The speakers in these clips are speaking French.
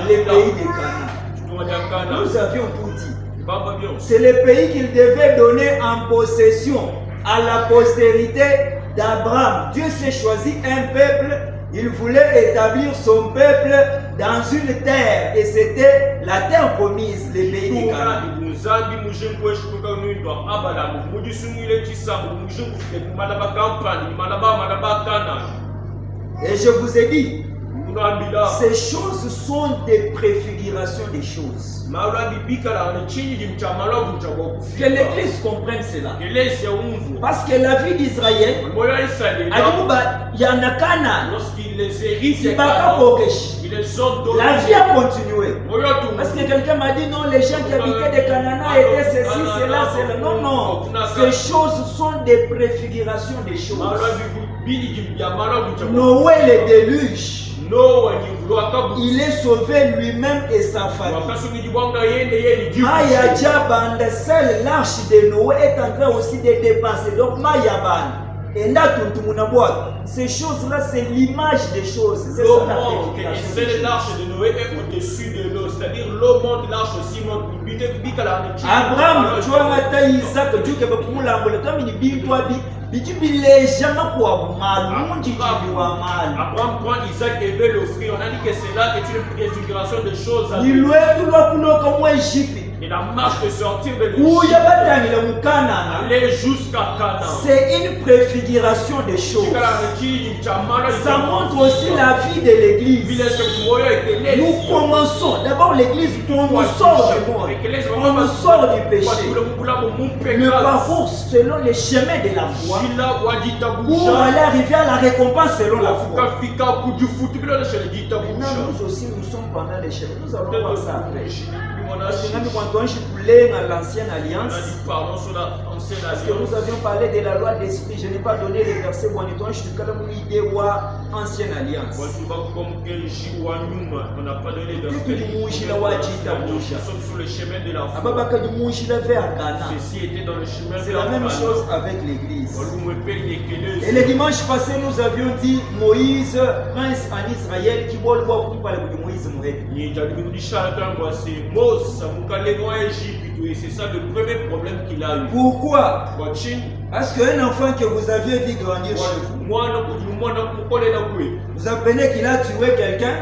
les pays de Canaan. Nous avions tout dit. C'est le pays qu'il devait donner en possession à la postérité d'Abraham. Dieu s'est choisi un peuple, il voulait établir son peuple dans une terre, et c'était la terre promise, le pays de Canaan. Et je vous ai dit, ces choses sont des préfigurations des choses. Que l'Église comprenne cela. Parce que la vie d'Israël, il y en a Canaan. La vie a continué. Parce que quelqu'un m'a dit non, les gens qui habitaient des Canaan étaient ceci, cela, cela. Non, non. Ces choses sont des préfigurations des choses. Noé, le déluge. Il est sauvé lui-même et sa famille. Mayajaban, seule l'arche de Noé est en train aussi de dépasser. Donc Mayaban. Et là, ces choses-là, c'est l'image des choses. C'est ça la préfiguration. Et c'est l'arche de Noé est au-dessus de l'eau. C'est-à-dire l'eau monte, l'arche aussi monte. Abraham, tu vois, maintenant, Isaac, tu vois, pour moi, Abraham prend Isaac et veut l'offrir. On a dit que cela est une préfiguration de choses. Et la marche de sortir de l'Égypte, aller jusqu'à Canaan. C'est une préfiguration des choses. Ça montre aussi la vie de l'Église. Nous commençons. D'abord l'Église, on nous sort du monde. On nous sort du péché. Le parcours selon les chemins de la foi. Pour aller arriver à la récompense selon la foi. Maintenant, nous aussi, nous sommes pendant les chemins. Nous allons voir ça après. Parce que quand on est dans l'ancienne alliance, parce que nous avions parlé de la loi d'esprit, je n'ai pas donné les versets où on est dans l'idée de l'ancienne alliance. Nous sommes sur le chemin de la foi. Ceci était dans le chemin de la foi. C'est la même chose avec l'église. Et le dimanche passé, nous avions dit Moïse, prince en Israël, qui voit le voir pour parler de Moïse. Et c'est ça le premier problème qu'il a eu. Pourquoi? Parce qu'un enfant que vous aviez vu grandir chez vous, vous apprenez qu'il a tué quelqu'un,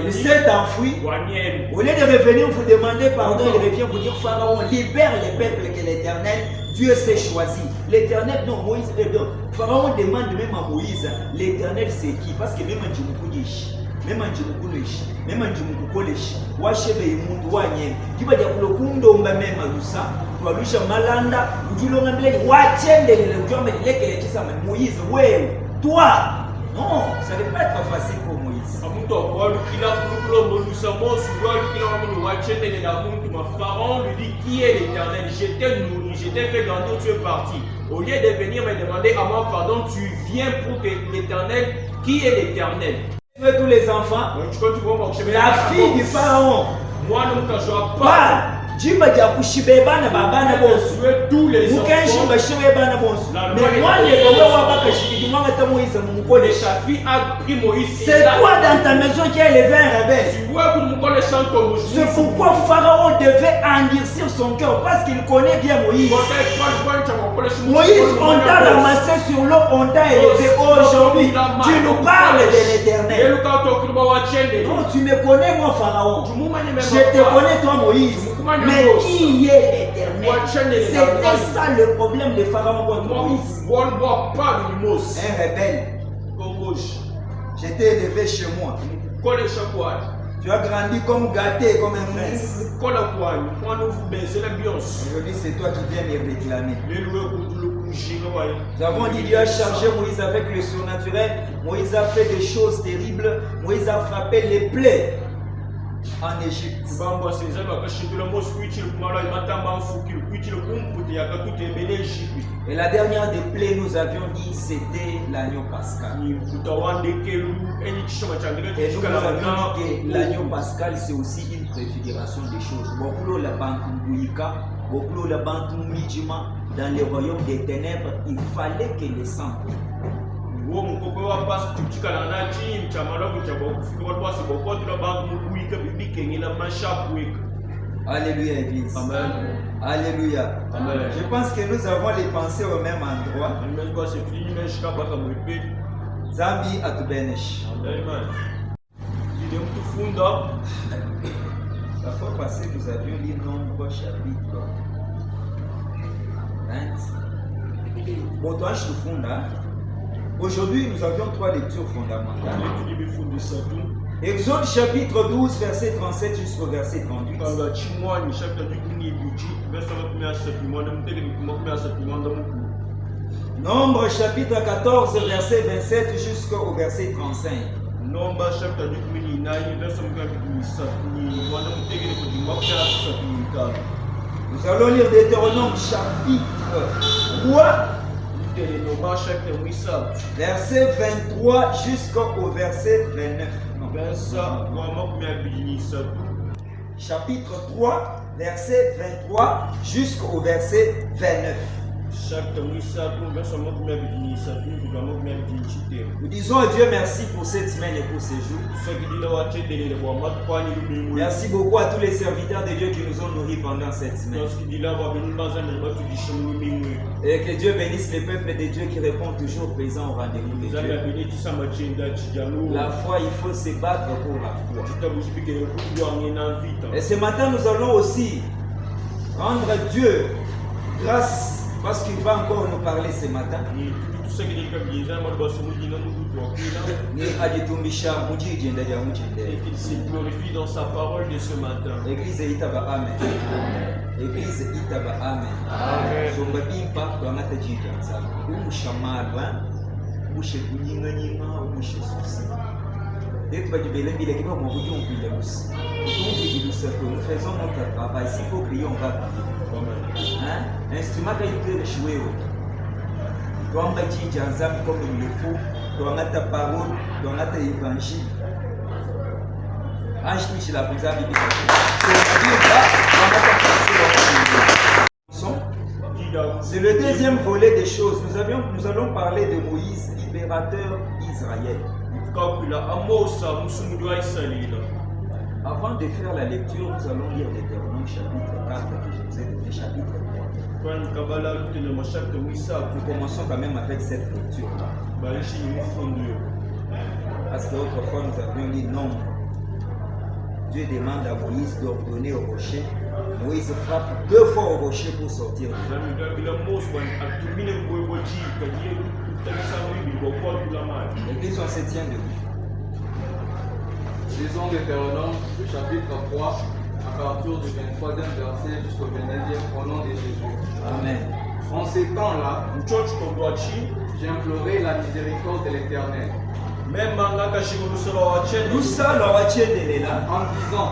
il s'est enfoui. Au lieu de revenir vous demander pardon, il revient vous dire Pharaon, libère les peuples que l'Éternel, Dieu s'est choisi. L'Éternel, non, Moïse, Pharaon demande même à Moïse, l'Éternel c'est qui? Parce que même Dieu vous dit. Même en Djumukuleshi, même en Djumukuleshi, Washebe Mundu Wanyem, Kibaja Kulokundo Mbamema Lusa, Walusha Malanda, Ujulonga Mbele, Wachende, le Djombe, Lekele Kisama, Moïse, ouais, toi! Non, ça ne peut pas être facile pour Moïse. Pharaon lui dit qui est l'Éternel? J'étais nourri, j'étais fait grandir, tu es parti. Au lieu de venir me demander à moi pardon, tu viens pour que l'Éternel, qui est l'Éternel? Tous les enfants, la fille du pharaon, Jimba Jakushibe bana babana bonsu. Tous les enfants. Mais moi les sa fille a pris Moïse. C'est toi dans ta maison qui a élevé un rebelle. C'est pourquoi Pharaon devait endurcir son cœur parce qu'il connaît bien Moïse. Moïse, on t'a ramassé sur l'eau, on t'a élevé. Aujourd'hui, tu nous parles de l'Éternel. Non, tu me connais moi Pharaon. Je te connais toi Moïse. Mais qui est l'Éternel? C'était ça le problème de Pharaon contre Moïse. Un rebelle. Je t'ai élevé chez moi. Tu as grandi comme gâté, comme un prince. Aujourd'hui, c'est toi qui viens me réclamer. Nous avons dit Dieu a chargé Moïse avec le surnaturel. Moïse a fait des choses terribles. Moïse a frappé les plaies en Égypte. Et la dernière des plaies, nous avions dit, c'était l'agneau pascal. Et nous avions dit que l'agneau pascal, c'est aussi une préfiguration des choses. Beaucoup la banque beaucoup la banque dans le royaume des ténèbres, il fallait que les sang. Alléluia, Église. Amen. Alléluia. Amen. Je pense que nous avons les pensées au même endroit. Zambi atubenesh. Amen. La fois passée, nous avions lu Nombre chapitre 20. Botoash Funda. Aujourd'hui, nous avions 3 lectures fondamentales. Exode chapitre 12, verset 37 jusqu'au verset 38. Nombre chapitre 14, verset 27 jusqu'au verset 35. Nous allons lire Deutéronome chapitre 3, verset 23 jusqu'au verset 29. Chapitre 3, verset 23 jusqu'au verset 29. Nous disons à Dieu merci pour cette semaine et pour ces jours. Merci beaucoup à tous les serviteurs de Dieu qui nous ont nourris pendant cette semaine. Et que Dieu bénisse les peuples de Dieu qui répondent toujours présents au rendez-vous de Dieu. La foi, il faut se battre pour la foi. Et ce matin, nous allons aussi rendre Dieu grâce parce qu'il va encore nous parler ce matin. Et qu'il se glorifie dans sa parole de ce matin. Église Itaba Amen. Église Itaba Amen. Amen. Somba bimpa bangata jijanza. Umushamarwa, umushekunyinyanyima, umushesusi. Dès que tu veux bien, mon bouillon, nous faisons notre travail. S'il faut crier, on va crier. Instrument qui est joué. Tu as un petit comme il le faut. Tu as ta parole, tu as ta évangile. C'est le deuxième volet des choses. Nous allons parler de Moïse, libérateur d'Israël. Avant de faire la lecture, nous allons lire Deutéronome chapitre 4 que je vous ai donné, chapitre 3. Nous commençons quand même avec cette lecture-là. Parce qu'autrefois nous avions dit non. Dieu demande à Moïse d'ordonner au rocher. Moïse frappe 2 fois au rocher pour sortir. L'église, on se tient debout. Lisons Deutéronome, le chapitre 3, à partir du 23e verset jusqu'au 29e, au nom de Jésus. Amen. En ces temps-là, j'implorai la miséricorde de l'Éternel. En disant,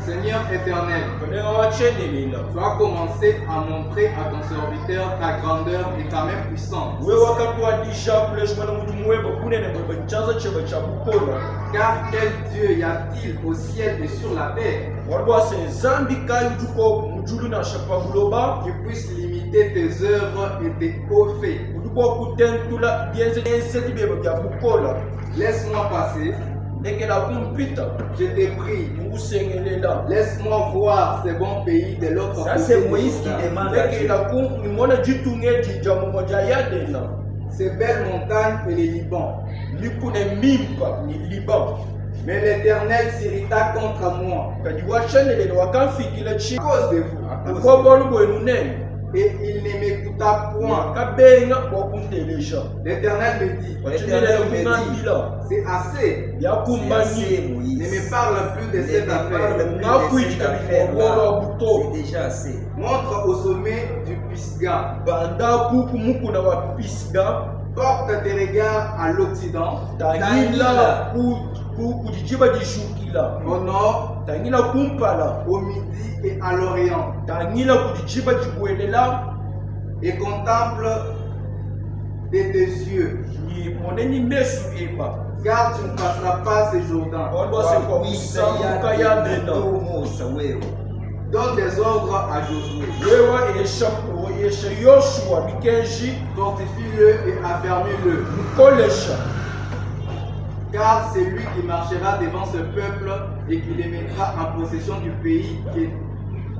Seigneur éternel, tu as commencé à montrer à ton serviteur ta grandeur et ta main puissante. Car quel Dieu y a-t-il au ciel et sur la terre qui puisse limiter tes œuvres et tes hauts faits? Laisse-moi passer. Je t'ai prie. Laisse-moi voir ces bons pays de l'autre côté. Ça, c'est Moïse qui demande à Dieu. Ces belles montagnes et les Liban. Mais l'Éternel s'irrita contre moi. À cause de vous. Et il ne m'écouta point. L'Éternel me dit, c'est assez. Moïse. Ne me parle plus de cette affaire. C'est déjà assez. Montre au sommet du Pisga. Porte tes regards à l'Occident, au nord, au midi et à l'Orient, et contemple de tes yeux, car tu ne passeras pas ce Jourdain. Donne des ordres à Josué. fortifie-le et affermis-le. Car c'est lui qui marchera devant ce peuple et qui les mettra en possession du pays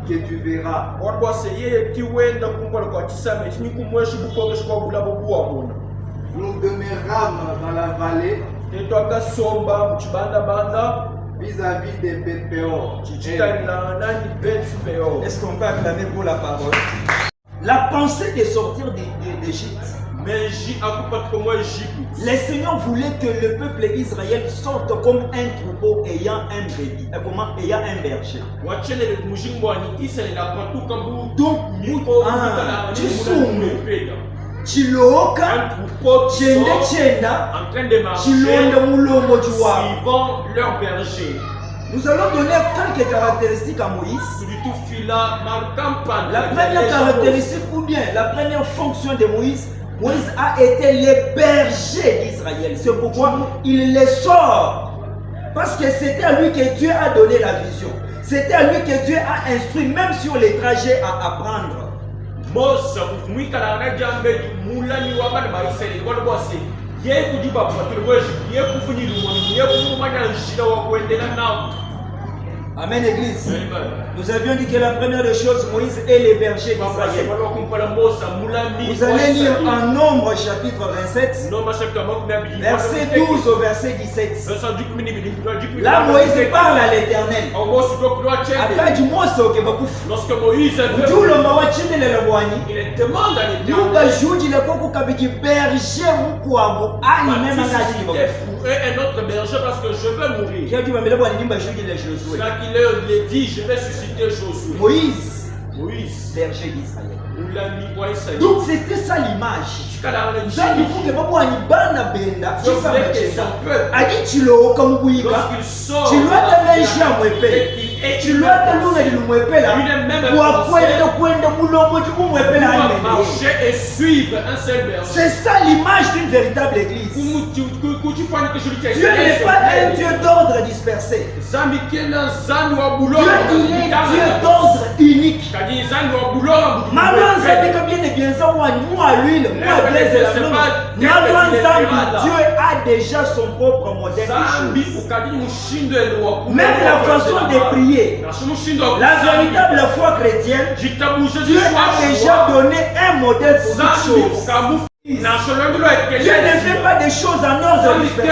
que tu verras. Nous demeurâmes dans la vallée vis-à-vis des Beth-Péor. Est-ce qu'on peut acclamer pour la parole? La pensée de sortir d'Égypte. Le Seigneur voulait que le peuple d'Israël sorte comme un troupeau ayant un brebis, ayant un berger. Donc, Chiloka, Chenda, en train de marcher suivant leur berger. Nous allons donner quelques caractéristiques à Moïse. La première caractéristique ou bien la première fonction de Moïse, Moïse a été le berger d'Israël. C'est pourquoi il les sort. Parce que c'était à lui que Dieu a donné la vision. C'était à lui que Dieu a instruit, même sur les trajets à apprendre. Amen, Église. Nous avions dit que la première des choses, Moïse est le berger d'Israël. Vous allez lire en Nombre chapitre 27, verset 12 au verset 17. Là, Moïse parle à l'Éternel. Lorsque Moïse il demande à un autre berger parce que je veux mourir. Il leur dit, je vais susciter Josué. Moïse, berger d'Israël. Donc c'était ça l'image. Et suivre un seul berger. C'est ça l'image d'une véritable église. Dieu n'est pas un Dieu d'ordre dispersé. Dieu, il est Dieu d'ordre unique. Dieu a déjà son propre modèle de choses. Même la façon de prier, la véritable foi chrétienne, Dieu a déjà donné un modèle pour toutes choses. Dieu ne fait pas des choses en ordre dispersé. On se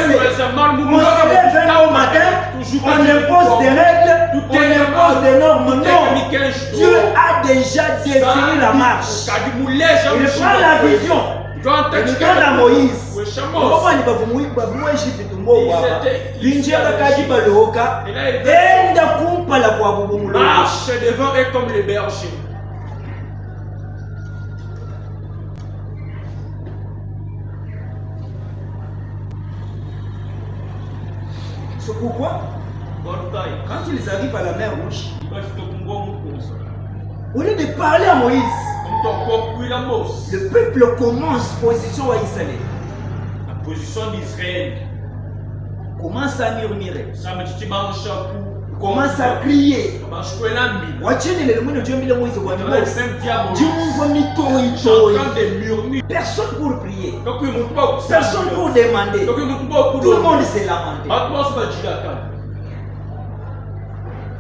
lève un matin, on impose des règles, on impose des normes. Non, Dieu a déjà défini la marche. Il prend la vision. Il donne à Moïse. Marche devant eux comme les bergers. C'est pourquoi, quand ils arrivent à la mer Rouge, au lieu de parler à Moïse, le peuple commence position à Israël. La position d'Israël commence à murmurer, commence à crier. Personne pour prier, personne pour demander, tout le monde s'est lamenté.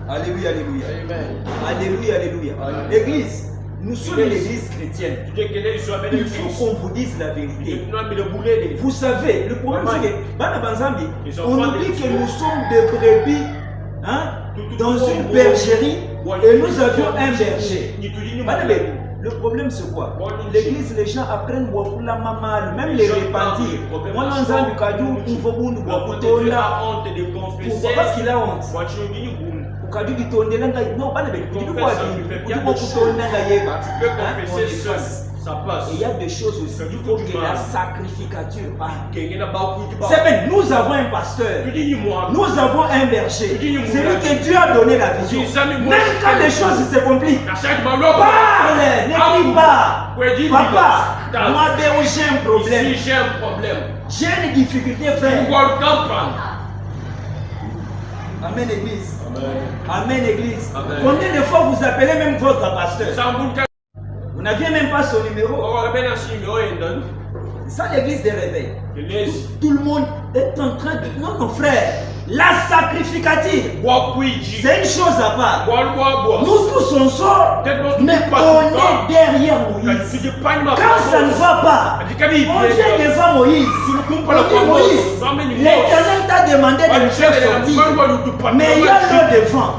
Alléluia, alléluia. Alléluia, alléluia. L'église, nous sommes l'église chrétienne. Il faut qu'on vous dise la vérité. Vous savez, le problème c'est que on oublie que nous sommes des brebis dans une bergerie et nous avions un berger. Le problème c'est quoi? L'église, les gens apprennent beaucoup la maman, même les repentir. Moi, dans un cadou, il faut beaucoup de pourquoi? Parce qu'il a honte. Non, pas de tu peux confesser seul, ça passe. Et il y a des choses aussi, il faut que la sacrificature parte. C'est bien, nous avons un pasteur, nous avons un berger, c'est lui que Dieu a donné la vision. Même quand les choses se compliquent, parle, n'écris pas. Papa, moi j'ai un problème, j'ai une difficulté, frère. Amen, église. Amen, église. Combien de fois vous appelez même votre pasteur? Vous n'avait même pas son numéro. C'est ça l'église des réveils. Tout le monde est en train de... Non, non, frère. La sacrificative, c'est une chose à part. Nous tous on sort, mais on est derrière Moïse. Quand ça ne va pas, on vient devant Moïse. On dit Moïse, l'Éternel t'a demandé de nous faire sortir, mais il y a l'eau devant.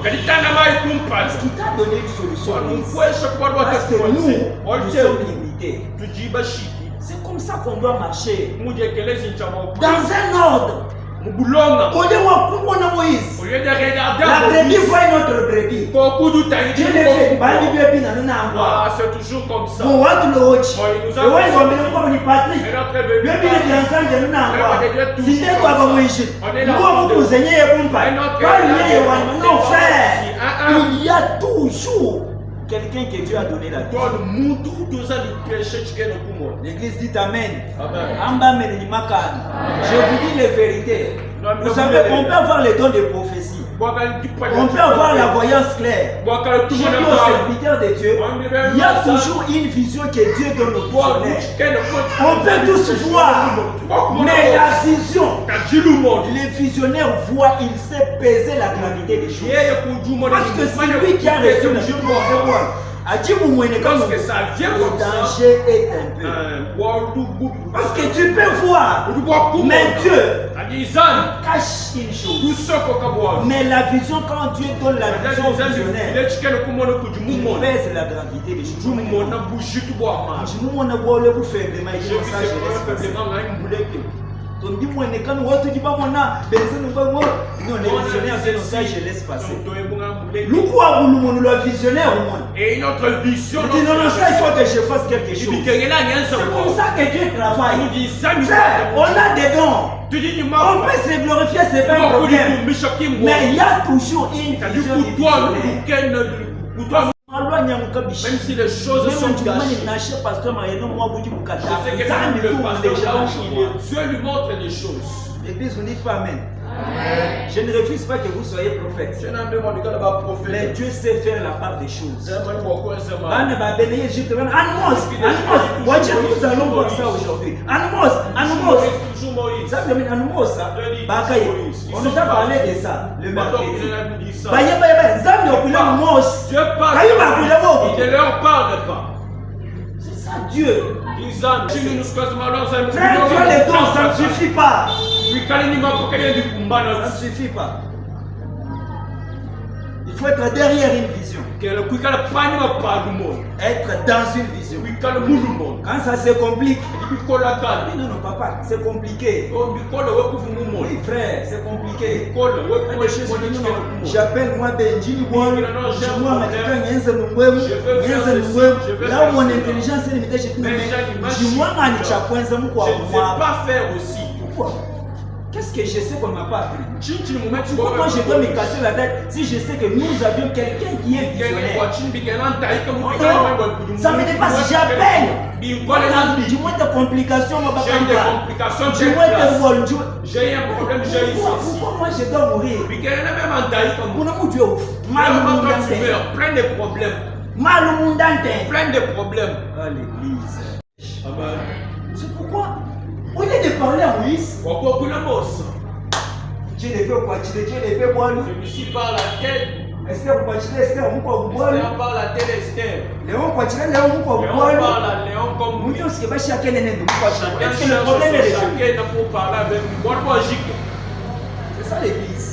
Parce qu'il t'a donné une solution. Parce que nous sommes limités. C'est comme ça qu'on doit marcher. Dans un ordre. Au lieu de Moïse, la brebis voit une autre brebis. Dieu le fait. C'est toujours comme ça. Non, frère, il y a toujours quelqu'un que Dieu a donné la vie. L'église dit Amen. Je vous dis les vérités. Vous savez, on peut avoir les dons de prophétie. On peut avoir la voyance claire. Je dis aux serviteurs de Dieu, il y a toujours une vision que Dieu donne aux visionnaires. On peut tous voir, mais la vision, les visionnaires voient, il sait peser la gravité des choses. Parce que c'est lui qui a reçu la vision. Parce que ça vient le danger est un peu. Parce que tu peux voir, mais Dieu cache une chose. Mais la vision, quand Dieu donne la vision visionnaire, il pèse la gravité des choses. On dit moi ne quand on dit pas mon âme, non les visionnaires c'est ça je laisse passer. Nous quoi nous le visionnaire au moins. Et notre vision. Non ça il faut que je fasse quelque chose. C'est comme ça que Dieu travaille. On a des dons. On peut se glorifier, c'est pas un problème. Mais il y a toujours une vision visionnaire. Même si les choses sont cachées, Dieu lui montre des choses. L'église, vous dites pas Amen. Je ne refuse pas que vous soyez prophète. Mais Dieu sait faire la part des choses. Nous allons voir ça aujourd'hui. On nous a parlé de ça le mercredi. Il ne leur parle pas. C'est ça Dieu. Frère, Dieu les dons, ça ne suffit pas. Ça ne suffit pas. Il faut être derrière une vision. Être dans une vision. Quand ça se complique, non, papa, c'est compliqué. Oui, frère, c'est compliqué. J'appelle moi Benji, là où mon intelligence est limitée, je dis moi, je ne sais pas faire aussi. Pourquoi? Qu'est-ce que je sais qu'on ne m'a pas appris? Pourquoi je dois me casser la tête si je sais que nous avions quelqu'un qui est visionnaire? Ça me dépasse, j'appelle. Dis-moi tes complications, ma j'ai des complications, j'ai un problème, j'ai ici. Pourquoi moi je dois mourir? Plein de problèmes. Plein de problèmes. À l'église. Amen. C'est pourquoi, au lieu de parler à Moïse, Dieu les fait quoi? Dieu les fait quoi? Celui-ci par la tête. Esther par la tête Esther. Léon par la Léon comme lui. Est-ce que le problème est résolu? C'est ça l'église.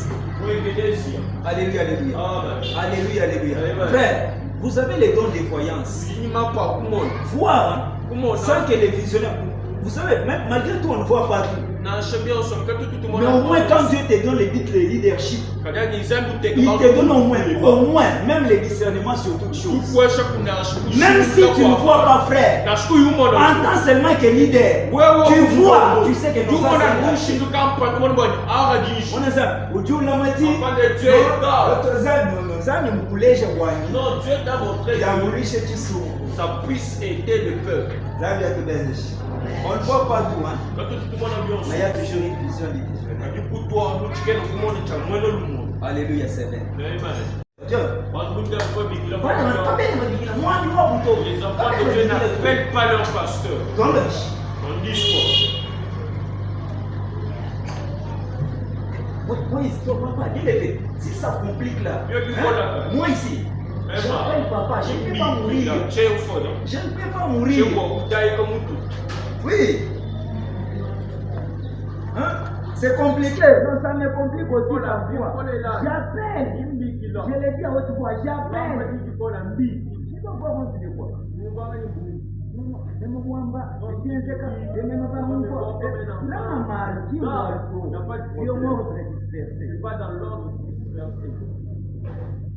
Alléluia, alléluia. Alléluia, alléluia. Frère, vous avez les dons de voyance. Voir sans que les visionnaires. Vous savez, même malgré tout, on ne voit pas tout. Mais au moins, quand Dieu te donne le leadership, il te donne au moins, même les discernements sur toutes choses. Même si tu ne vois pas, frère, en tant seulement que leader, tu vois, tu sais que nous ça puisse aider le peuple. On ne voit pas tout, hein. Mais il y a toujours une vision des visionnaires. Alléluia, c'est vrai. Les enfants de Dieu n'appellent pas leur pasteur. On dit quoi? Moi ici, papa, si ça complique là, moi ici, j'appelle papa, je ne peux pas mourir. Je ne peux pas mourir. Oui. Hein? C'est compliqué. Non, ça me complique aussi la voix. J'appelle. Je l'ai dit à haute voix, j'appelle. Je ne dois pas rentrer de quoi.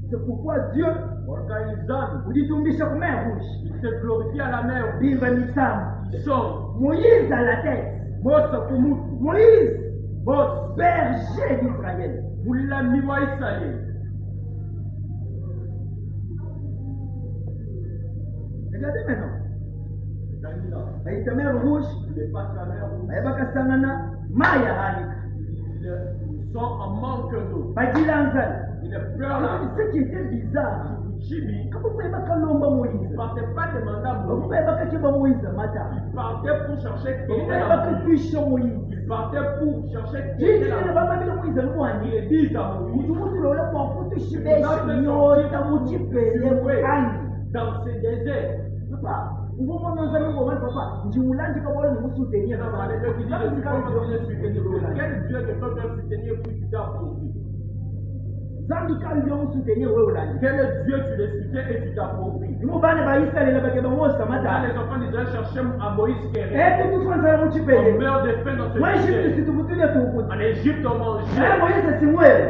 C'est pourquoi Dieu il se glorifie à la mer. Moïse à la tête. Moïse, berger d'Israël. Regardez maintenant. La mer rouge, ils sont en manque d'eau. Ce qui était bizarre, quand vous pouvez pas Moïse, il ne partait pas demander à Moïse. Il partait pour chercher Moïse. Il partait pour chercher dans ces déserts. Papa, vous m'en avez dit, papa, je vous l'ai dit comment nous soutenir. Quel Dieu que toi tu as soutenu pour tu t'as approuvé? Quel Dieu tu les soutiens et tu t'as approuvé? Les enfants d'Israël cherchaient à Moïse qui est on meurt de faim dans ce désert. En Égypte on mangeait.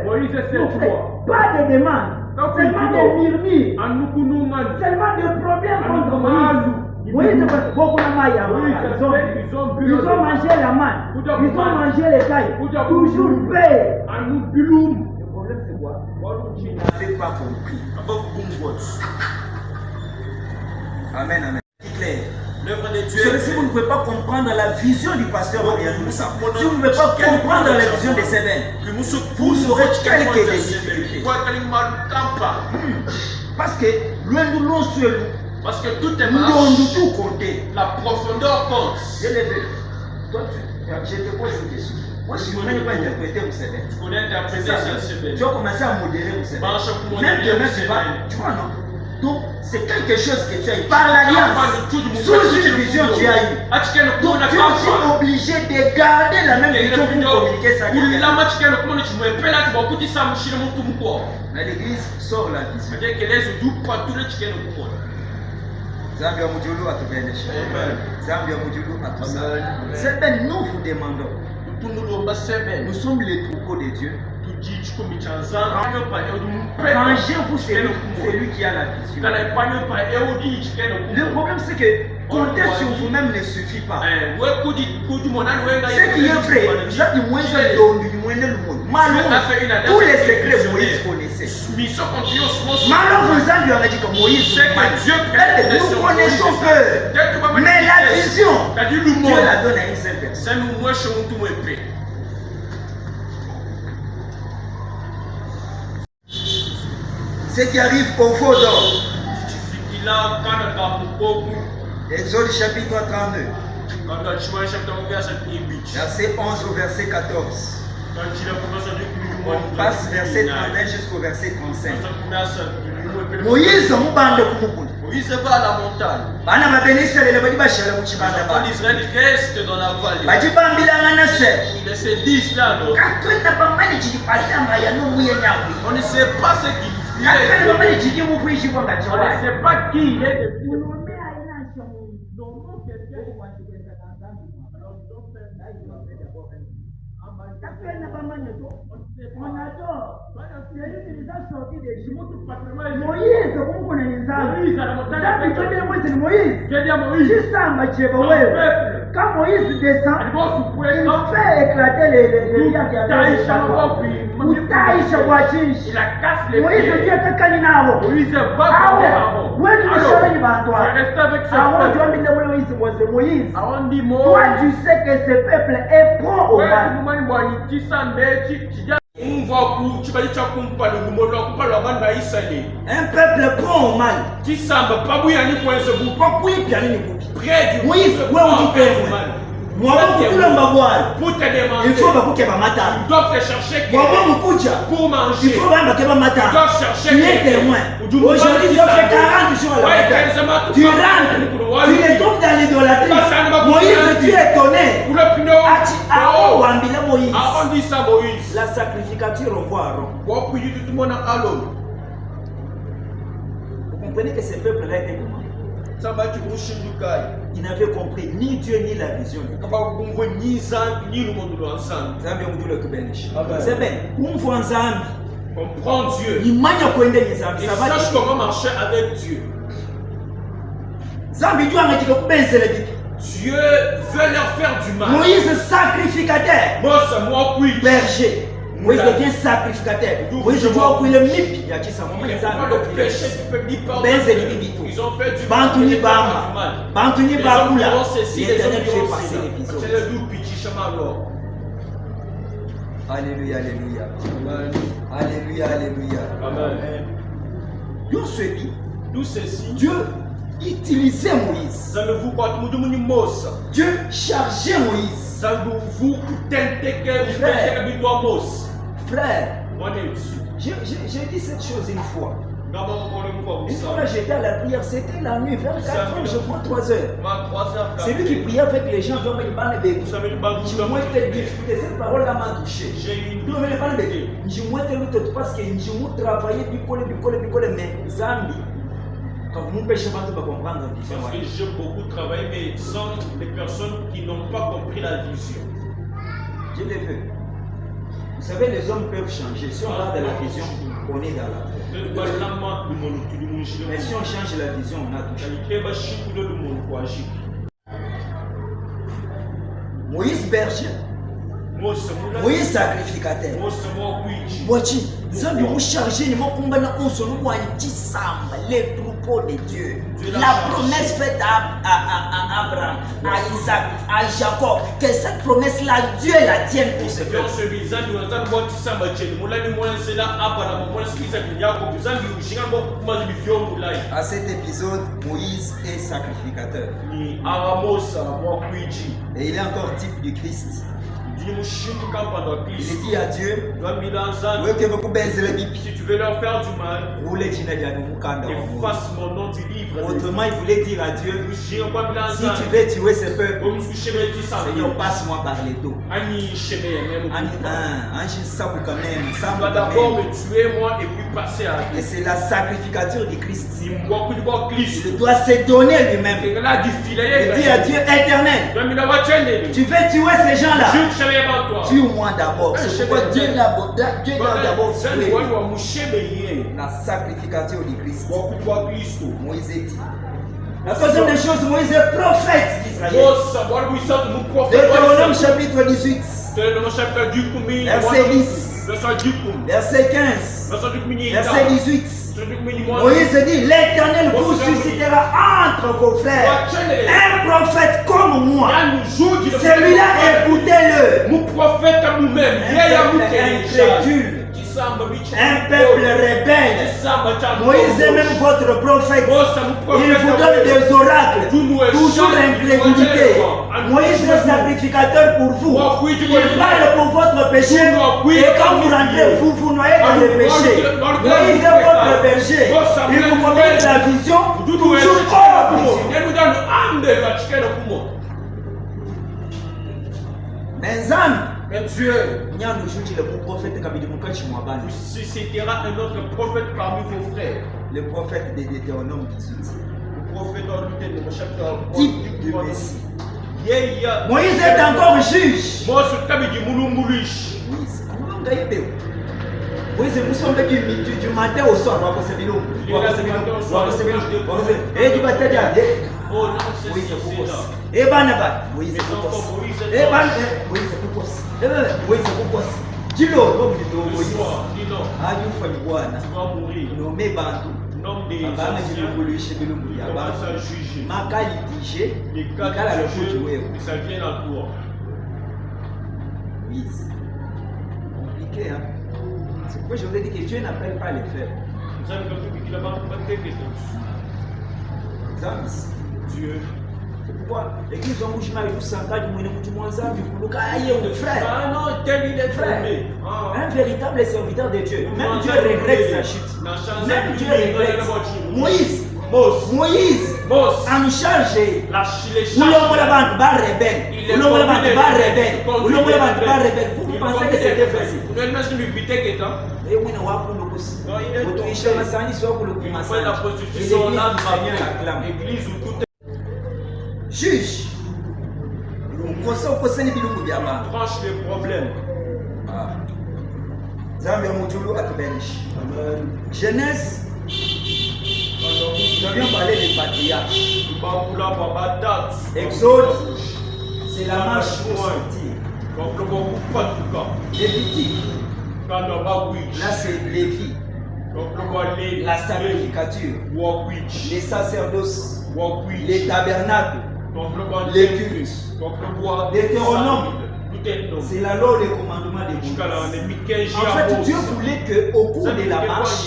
Moïse c'est toi. Pas de demande. Seulement des murmures. Seulement des problèmes contre Moïse. Moïse, ils ont mangé la manne. Ils ont mangé les cailles. Toujours paix. Le problème c'est quoi? Tu n'avais pas compris. Amen, amen. C'est clair. L'œuvre de Dieu. Si vous ne pouvez pas comprendre la vision du pasteur Mariano Moussa, si vous ne pouvez pas comprendre la vision des Sébènes, vous aurez quelques difficultés. Parce que loin de l'eau sur nous, parce que tout est nous devons tout compter. La profondeur compte. Je l'ai vu. Toi, je te pose une question. Moi, si vous n'avez pas interprété vous savez. Tu connais interpréter ça, tu vas commencer à modérer vous savez. Même demain, tu vois, non? Donc, c'est quelque chose que tu as eu. Par l'alliance, sous une vision tu as eu. Donc, tu es aussi obligé de garder la même vision pour communiquer ça. Mais l'église sort la vision. Zambia Mujulu à tout Zambia Mujulu à tout ça. C'est bien, nous vous demandons. Nous sommes les troupeaux de Dieu. Rangez-vous celui qui a la vision. Le problème c'est que compter sur vous-même ne suffit pas. Ce qui est vrai, tous les secrets Moïse connaissait. Malheureusement, lui aurait dit que Moïse, nous connaissons peu. Mais la vision, Dieu la donne à une seule personne. Ce qui arrive au faux d'or. Exode chapitre 32. Verset 11 au verset 14. On passe verset 31 jusqu'au verset 35. Moïse Moïse va à la montagne. Les enfants d'Israël restent dans la vallée. Ils se disent là. On ne sait pas ce qu'il fait. On ne sait pas qui il est. On adore. Celui qui nous a sortis d'Égypte. Moïse, quand Moïse descend, il fait éclater les liens qui avaient échappé. Moïse dit que Kalinavo. Moïse va Moïse. Toi, tu sais que ce peuple est pro au mal. Un peuple prend au mal. Près du Moïse, ouais, on dit père. Moi, il faut que ils doivent te chercher pour manger. il faut que Ils doivent chercher tu es témoin. Aujourd'hui, tu as fait 40 jours à la bataille. Tu rentres, tu les tombes dans l'idolâtrie. Moïse, tu es étonné. Moïse. La sacrificature, on voit Aaron. Vous comprenez que ce peuple-là était comment? Il n'avait compris ni Dieu ni la vision. C'est bien. Comprends Dieu. Il Et sache comment marcher avec Dieu. Dieu veut leur faire du mal. Moïse sacrificateur. Berger. Moïse devient sacrificateur. Moïse doit couler le MIP. Il y a qui ça? Le péché du peuple dit pardon. Ils ont fait du mal. Bantuni Bama. Bantuni Bakula. L'éternel fait passer l'épisode. Alléluia, alléluia. Alléluia, alléluia. Amen. D'où ceci? Dieu utilisait Moïse. Dieu chargeait Moïse. Frère, j'ai dit cette chose une fois. Une fois j'étais à la prière, c'était la nuit, vers 4 heures, je prends 3 heures. C'est lui qui priait avec les gens, je moi cette parole-là m'a touché. Parce que je travaillais, mais Zambi, quand vous me pêchez, vous ne comprendre la vision. Parce que j'ai beaucoup travaillé, mais sans les personnes qui n'ont pas compris la vision. Je l'ai vu. Vous savez, les hommes peuvent changer. Si on regarde la vision, on est dans la paix. Mais si on change la vision, on a touché. Moïse berger. Moïse sacrificateur. Voici, Zambi vous chargez les troupeaux de Dieu. La promesse faite à Abraham, à Isaac, à Jacob, que cette promesse-là, Dieu la tienne pour ce peuple. À cet épisode, Moïse est sacrificateur. Et il est encore type du Christ. Il dit à Dieu, si tu veux leur faire du mal, efface mon nom du livre. Autrement, il voulait dire à Dieu, si tu veux tuer ce peuple, Seigneur, passe-moi par les dos. Tu vas d'abord me tuer moi et puis passer à lui. Et c'est la sacrificature du Christ. Il doit se donner lui-même. Il dit à Dieu éternel, tu veux tuer ces gens-là, tue-moi d'abord. C'est pourquoi Dieu l'a d'abord tué. La sacrificature du Christ. Moïse est dit. La deuxième des choses, Moïse est prophète d'Israël. Deutéronome chapitre 18. Verset 10. Verset 15. Verset 18. Moïse dit, l'Éternel vous suscitera entre vos frères un prophète comme moi. Celui-là, écoutez-le. Un peuple rebelle. Moïse est même votre prophète. Il vous donne des oracles. Toujours incrédulité. Moïse est sacrificateur pour vous. Il parle pour votre péché. Et quand vous rentrez, vous noyez dans le péché. Moïse est votre berger. Il vous communique la vision. Toujours hors vision. Mais Dieu, vous suscitera un autre prophète parmi vos frères. Le prophète de Deutéronome 18. Le prophète de mon chapitre type du Messie. Moïse est encore juge. Moïse, nous sommes du matin au soir. Nommé Bantou. Ça vient à toi. Compliqué, hein? C'est pourquoi je vous ai dit que Dieu n'appelle pas les faibles. Dieu. Pourquoi l'église va bouger avec tout ça, quand du monde du monde ça, du coup, le frère. Ah non, tel il est frère. Un véritable serviteur de Dieu. Même Dieu Dieu regrette sa chute. Même Dieu regrette. Moïse. En charge. Vous pensez que c'était facile? Et oui, on va pour le coup. La prostitution, l'église où tout juge. tranche les problèmes. Genèse. Nous avions parlé des patriarches. Exode, c'est la marche pour sortir. Lévitique, là c'est Lévi. La sacrificature, les sacerdoces, les tabernacles, les cultes, Deutéronome, c'est la loi des commandements de Moïse. En fait, Dieu voulait qu'au cours de la marche,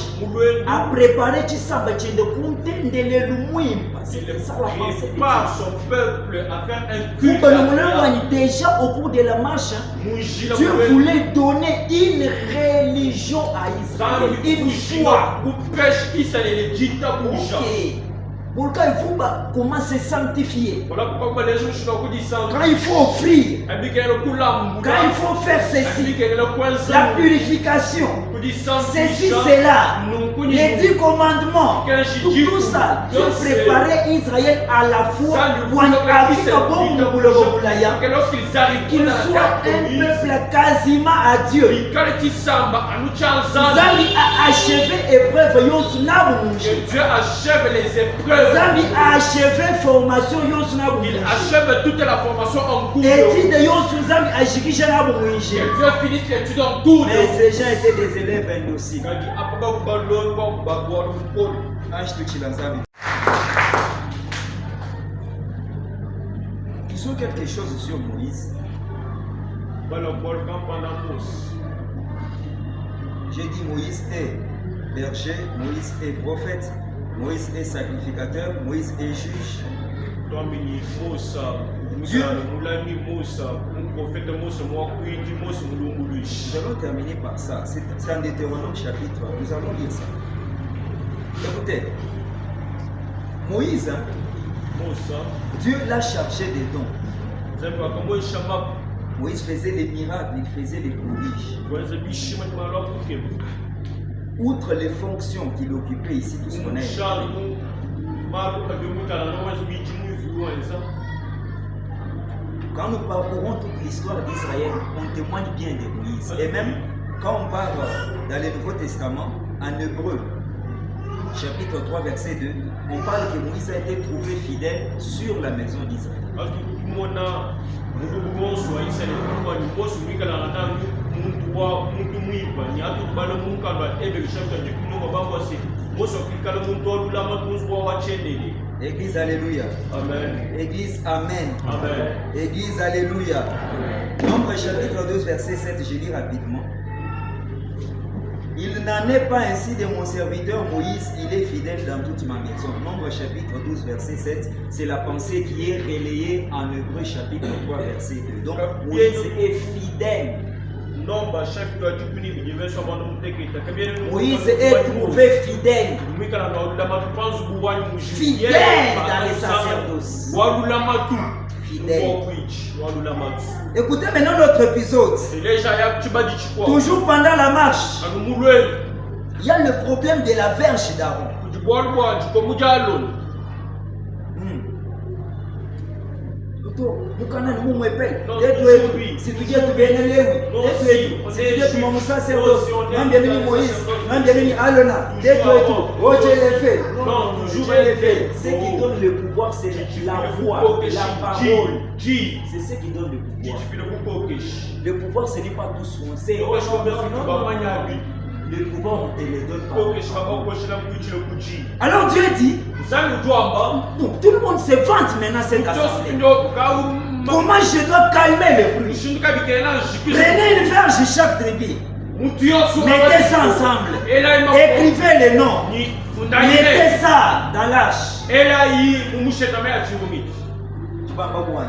à préparer tout ça, il prépare son peuple à faire un culte. Déjà au cours de la marche, Dieu voulait donner une religion à Israël, une foi. Pourquoi il faut comment se sanctifier? Quand il faut offrir, quand il faut faire ceci, la purification, ceci, cela, les 10 commandements, tout ça, Dieu préparait Israël à la fois qu'il soit un peuple quasiment à Dieu. Zali a achevé épreuve, Dieu achève les épreuves. Zali a achevé formation, il achève toute la formation en cours. étude, Dieu finit l'étude en cours. Mais ces gens étaient des élèves indociles. Ils ont quelque chose sur Moïse. J'ai dit Moïse est berger, Moïse est prophète, Moïse est sacrificateur, Moïse est juge. Dieu. Nous allons terminer par ça. C'est en Deutéronome chapitre 1. Nous allons lire ça. Écoutez, Moïse, Dieu l'a chargé des dons. Moïse faisait des miracles, il faisait des prodiges. Outre les fonctions qu'il occupait ici, tout ce qu'on a. Quand nous parcourons toute l'histoire d'Israël, on témoigne bien de Moïse. Et même quand on part dans le Nouveau Testament, en Hébreu, chapitre 3, verset 2, on parle que Moïse a été trouvé fidèle sur la maison d'Israël. Église, alléluia. Amen. Église, amen. Amen. Église, alléluia. Nombre chapitre 12, verset 7, je lis rapidement. Il n'en est pas ainsi de mon serviteur Moïse, il est fidèle dans toute ma maison. Nombre chapitre 12, verset 7, c'est la pensée qui est relayée en Hébreu chapitre 3, verset 2. Donc Moïse est fidèle. Moïse est trouvé fidèle. Fidèle dans les sacerdoces. Fidèle. Écoutez maintenant notre épisode. Toujours pendant la marche, il y a le problème de la verge d'Aaron. Si tu dis que tu viens de Lévi, si tu dis que tu m'as sacerdoce, même bien mis Moïse, même bien mis Alona, dès toi et tout, oh Dieu les fait. Non, toujours les fait. Ce qui donne le pouvoir, c'est la voix, la parole. C'est ce qui donne le pouvoir. Le pouvoir, ce n'est pas tout ce qu'on sait. Le pouvoir, on te le donne pas. Alors Dieu dit, donc, tout le monde se vante maintenant cette assemblée. Comment je dois calmer le bruit? Prenez une verge chaque tribu. Mettez ça ensemble. Écrivez les noms. Mettez ça dans l'arche. Tu vas pas voir.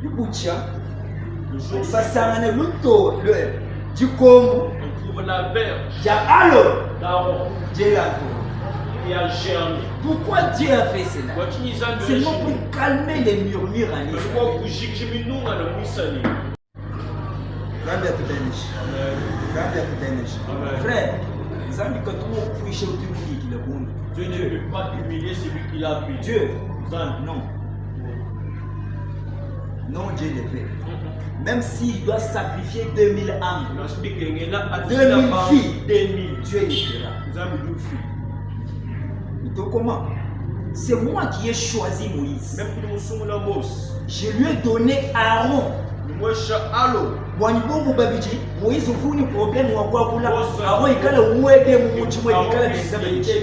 Le boutia. Du Congo. On trouve la verge. D'Aaron. Dieu l'a qui a germé. Pourquoi Dieu a fait cela? Seulement pour calmer les murmures en Israël. Frère, Dieu ne peut pas humilier celui qui l'a pris. Dieu, non. Non, Dieu le fait. Même s'il doit sacrifier 2000 âmes, 2000 filles, Dieu le fera. Comment? C'est moi qui ai choisi Moïse. Je lui ai donné Aaron. Moïse ouvre un problème ou quoi là. Aaron il kala ouede mumuchimo il kala bisabeliki.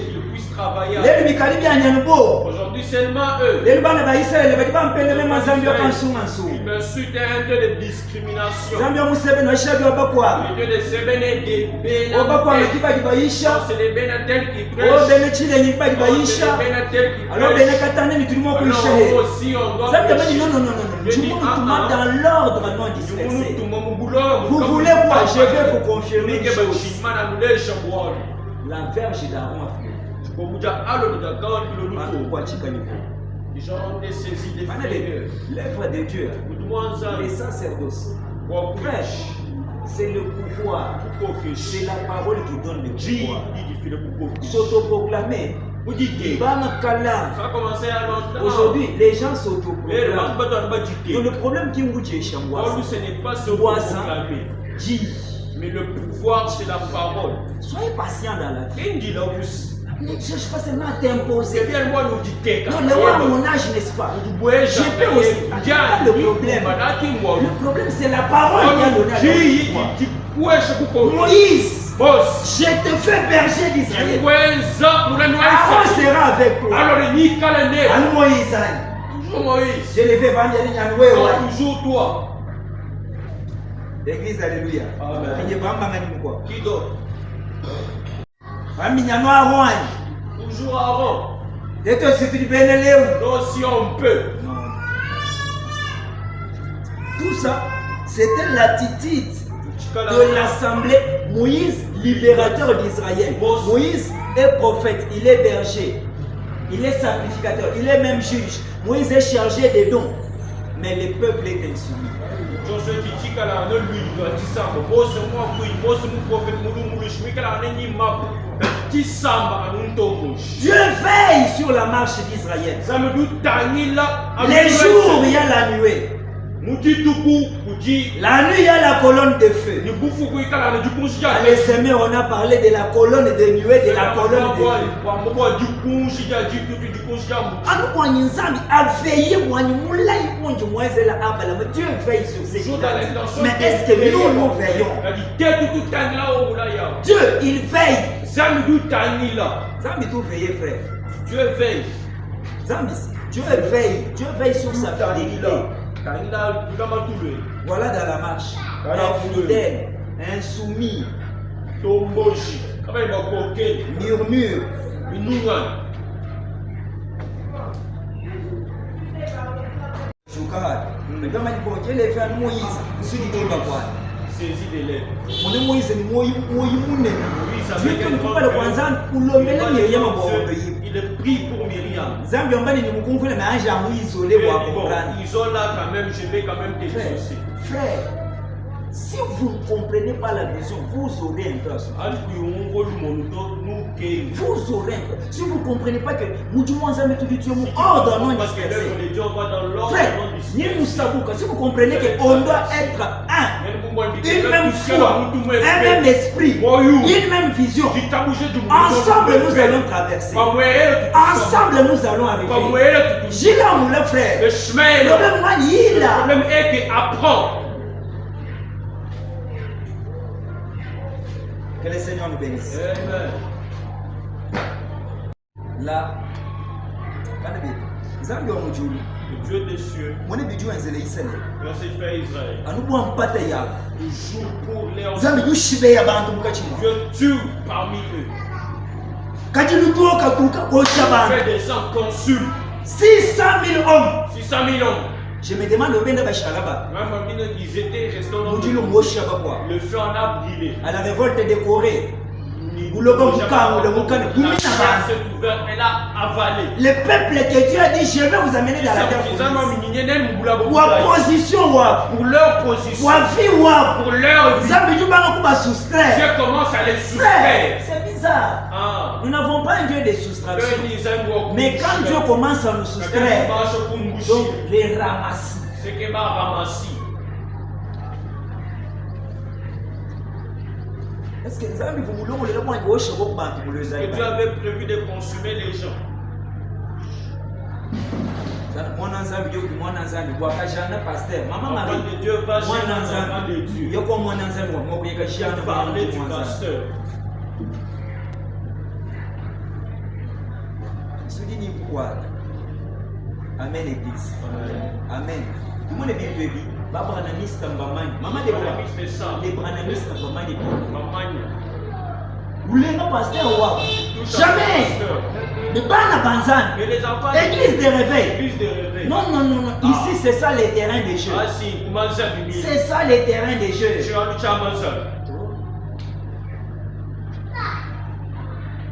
Aujourd'hui seulement eux. Les bana ba Israël ba ba mpele même Zambia kansunga nsu. Il me suit un peu de discrimination. Zambia musebe no shabi obakwa. Le Dieu de Sebene de Bena. Obakwa kiba dibaisha. C'est les Benatel qui prêchent. Oh bene chile ni ba dibaisha. Alors bene katane ni tulimo kuisha he. Zambia ba non non non non. Tout le monde tout dans l'ordre non dispersé. Vous voulez quoi? Je vais vous confirmer une chose. La verge d'Aaron a fait. L'œuvre de Dieu, les sacerdoces, prêche, c'est le pouvoir, c'est la parole qui donne le pouvoir. S'autoproclamer. Aujourd'hui, les gens s'autoproclament. Donc le problème qui vous dit, ce n'est pas se proclamer. Mais le pouvoir, c'est la parole. Soyez patient dans la vie. Ne cherche pas seulement à t'imposer. Non, mais moi, à mon âge, n'est-ce pas? Je peux aussi. Le problème, c'est la parole qui a donné. Moïse, je te fais berger d'Israël. Aaron sera avec toi. Alors, Moïse, je le fais vendre. Toujours toi. L'église, alléluia. Qui d'autre? Toujours Aaron. Non, si on peut. Tout ça, c'était l'attitude de l'assemblée. Moïse, libérateur d'Israël. Moïse est prophète, il est berger, il est sacrificateur, il est même juge. Moïse est chargé des dons, mais le peuple est insoumis. Dieu veille sur la marche d'Israël. Les jours, il y a la nuée. La nuit, il y a la colonne de feu. À l'SMR, on a parlé de la colonne de nuée, de la colonne de feu. Dieu veille sur ces choses. Mais est-ce que nous veillons? Dieu, il veille. Zambi tout veille, frère. Dieu veille. Dieu veille. Dieu veille sur sa fidélité. Voilà dans la marche. Infidèle, insoumis, murmure. Saisis des lèvres. Il est pris pour Myriam. Ils ont là quand même, je vais quand même t'exaucer. Frère, si vous ne comprenez pas la vision, vous aurez un peu. Vous aurez un peu. Si vous ne comprenez pas que nous devons ordre non dispersé. Frère, si vous comprenez qu'on doit être un, une même foi, un même esprit, une même vision, ensemble nous allons traverser. Ensemble nous allons arriver. J'ai là mon frère. Le problème est qu'apprends. Que le Seigneur nous bénisse. Amen. Là, Le Dieu des cieux, merci fait Israël. Toujours pour les Dieu tue parmi eux. Fait des sang consul. 600 000 hommes. 600 000 hommes. Je me demande où même ils étaient restés dans le feu en a brûlé. À la révolte de Corée. Elle a avalé. Le peuple que Dieu a dit, je vais vous amener dans la terre. Pour position, pour leur position, pour leur vie. Dieu commence à les soustraire. C'est bizarre. Nous n'avons pas un Dieu de soustraction. Mais quand Dieu commence à nous soustraire, donc les ramassis. Ce qui m'a ramassé. Est-ce que Dieu avait prévu de consumer les gens? Mon ensemble, pasteur. Maman Marie, de Dieu va chez de Dieu. Parler du pasteur. Amen l'église. Amen. Tout le monde est bien béni. Babranamiste Mbamani. Maman de les branamistes Mbamani. Vous voulez un pasteur? Jamais. Ne pas la banzane. Église de réveil. Non. Ici, c'est ça les terrains des jeux. C'est ça les terrains des jeux.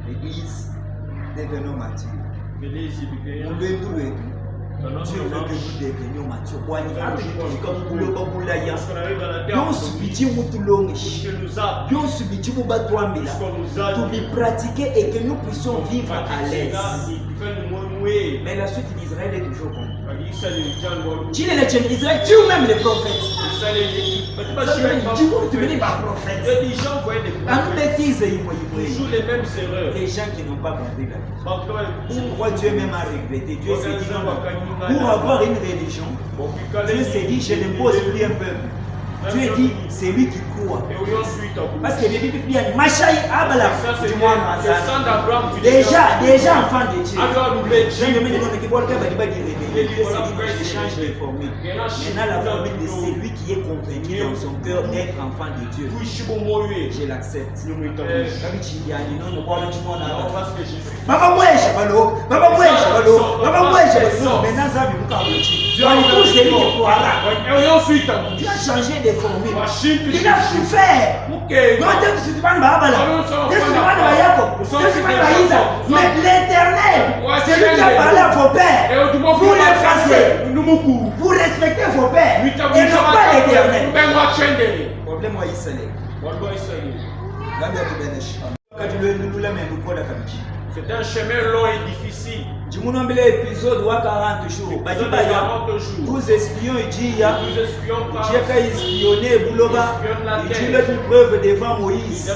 L'église, devenons matures. Dieu veut que nous devenions matures. Pratiquer et que nous puissions vivre à l'aise. Mais la suite d'Israël est toujours comme Israël tue même les prophètes. Tu veux pas prophète. Toujours les mêmes erreurs. Les gens qui n'ont pas compris la vie. C'est pourquoi Dieu même a regretté. Dieu s'est dit non. Pour avoir une religion, Dieu s'est dit je n'impose plus un peuple. Dieu dit c'est lui qui croit. Parce que les Bibles disent Machaï Abala. Déjà enfant de Dieu. Dieu s'est dit je change de formule. Maintenant la formule de celui qui est convaincu dans son cœur d'être enfant de Dieu. Je l'accepte. Tu as changé de formule. Il a souffert. Mais l'Éternel, c'est lui qui a parlé à vos pères. Vous l'effacez. Vous respectez vos pères. Et non pas l'Éternel. Problème à Israël. C'est un chemin long et difficile. Du monde en épisode 40 jours. 12 espions et Dieu a espionné Bouloba. Il a une preuve devant Moïse.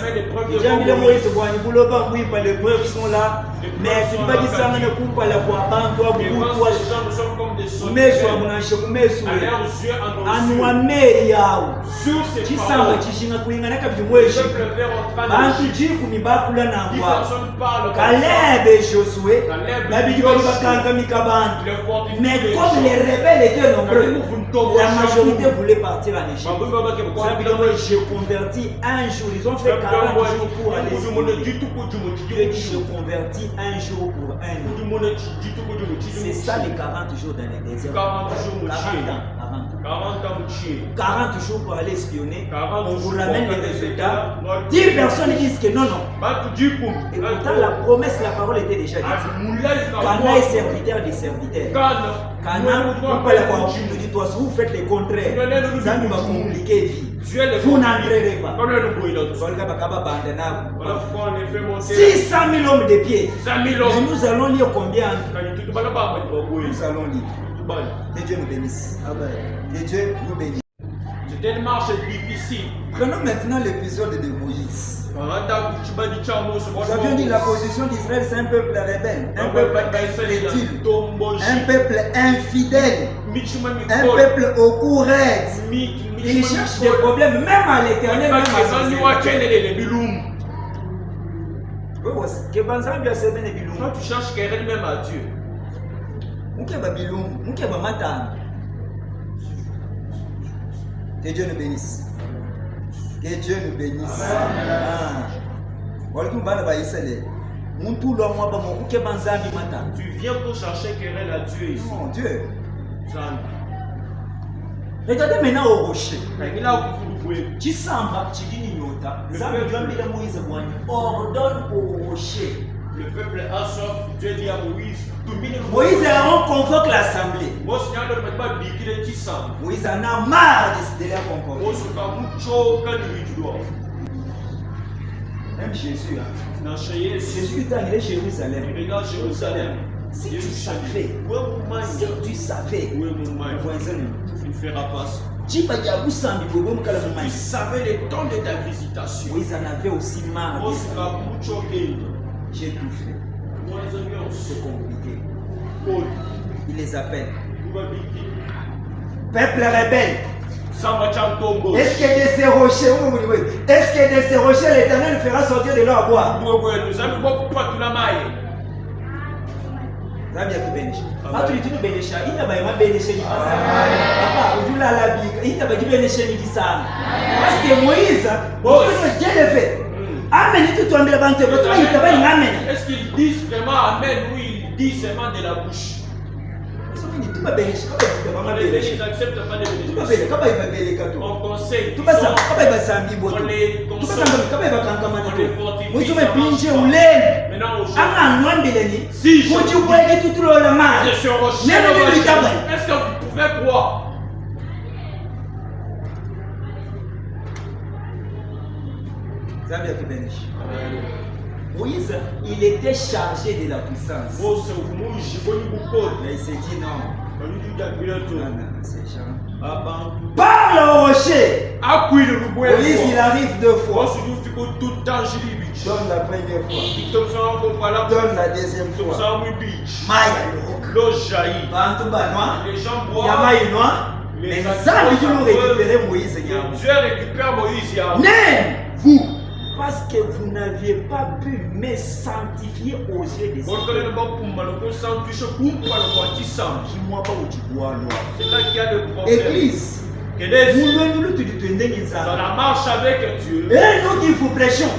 Il a mis Moïse Bouloba, oui, les preuves sont là. Mais tu ne vas pas dire ça, ne coupe pas la voix, toi, beaucoup, mais soit mon ange, mais soit sur ces paroles, mais comme les rebelles étaient nombreux, la majorité voulait partir en Égypte. Je convertis un jour, ils ont fait 40 jours pour aller. Je convertis un jour pour un autre. C'est ça les 40 jours dans les déserts. 40 jours, 40 jours pour aller espionner. On vous ramène les résultats. 10 personnes disent que non. Et pourtant la promesse, la parole était déjà dite. Cana est serviteur des serviteurs. Cana, toi, si vous faites le contraire, ça va compliquer la vie. Vous n'entrerez pas. 600 000 hommes de pied. Mais nous allons lire combien? Nous allons lire. Que Dieu nous bénisse. Que Dieu nous bénisse. C'était une marche difficile. Prenons maintenant l'épisode de Moïse. Nous avions dit la position d'Israël, c'est un peuple rebelle, un peuple infidèle, un peuple infidèle, un peuple au courant. Il cherche des problèmes, même à l'Éternel, même à son Toi, tu cherches querelle même à Dieu. Que Dieu nous bénisse. Que Dieu nous bénisse. Tu viens pour chercher querelle à Dieu ici. Non, Dieu. Regardez maintenant au rocher. Ordonne au rocher. Le peuple a soif. Dieu dit à Moïse, Moïse et Aaron convoquent l'assemblée. Moïse en a marre de leur comportement. Même Jésus, Jésus est arrivé chez Jérusalem. Si tu savais, voisin, tu ne feras pas ça. Tu savais le temps de ta visitation. Moïse en avait aussi marre. J'ai tout fait. C'est compliqué. Il les appelle. Peuple rebelle. Est-ce que de ces rochers, l'Éternel fera sortir de l'eau à boire? Parce que Moïse, Dieu le fait. Amen. Est-ce qu'ils disent vraiment Amen ou ils disent seulement de la bouche? Ils n'acceptent pas de bénédiction. On conseille. On les console. On les fortifie. Maintenant aujourd'hui, si je dis, est-ce que vous pouvez croire? Moïse, il était chargé de la puissance. Mais il s'est dit non. C'est chiant. Parle au rocher. Moïse, il arrive 2 fois. Donne la première fois. Donne la deuxième fois. L'eau jaillit. Les gens boivent. Mais ça, Dieu récupérer Moïse. Dieu récupère Moïse. Même vous. Parce que vous n'aviez pas pu me sanctifier aux yeux des hommes. C'est là qu'il y a le problème. Église. Dans la marche avec Dieu. Et nous qui vous prêchons.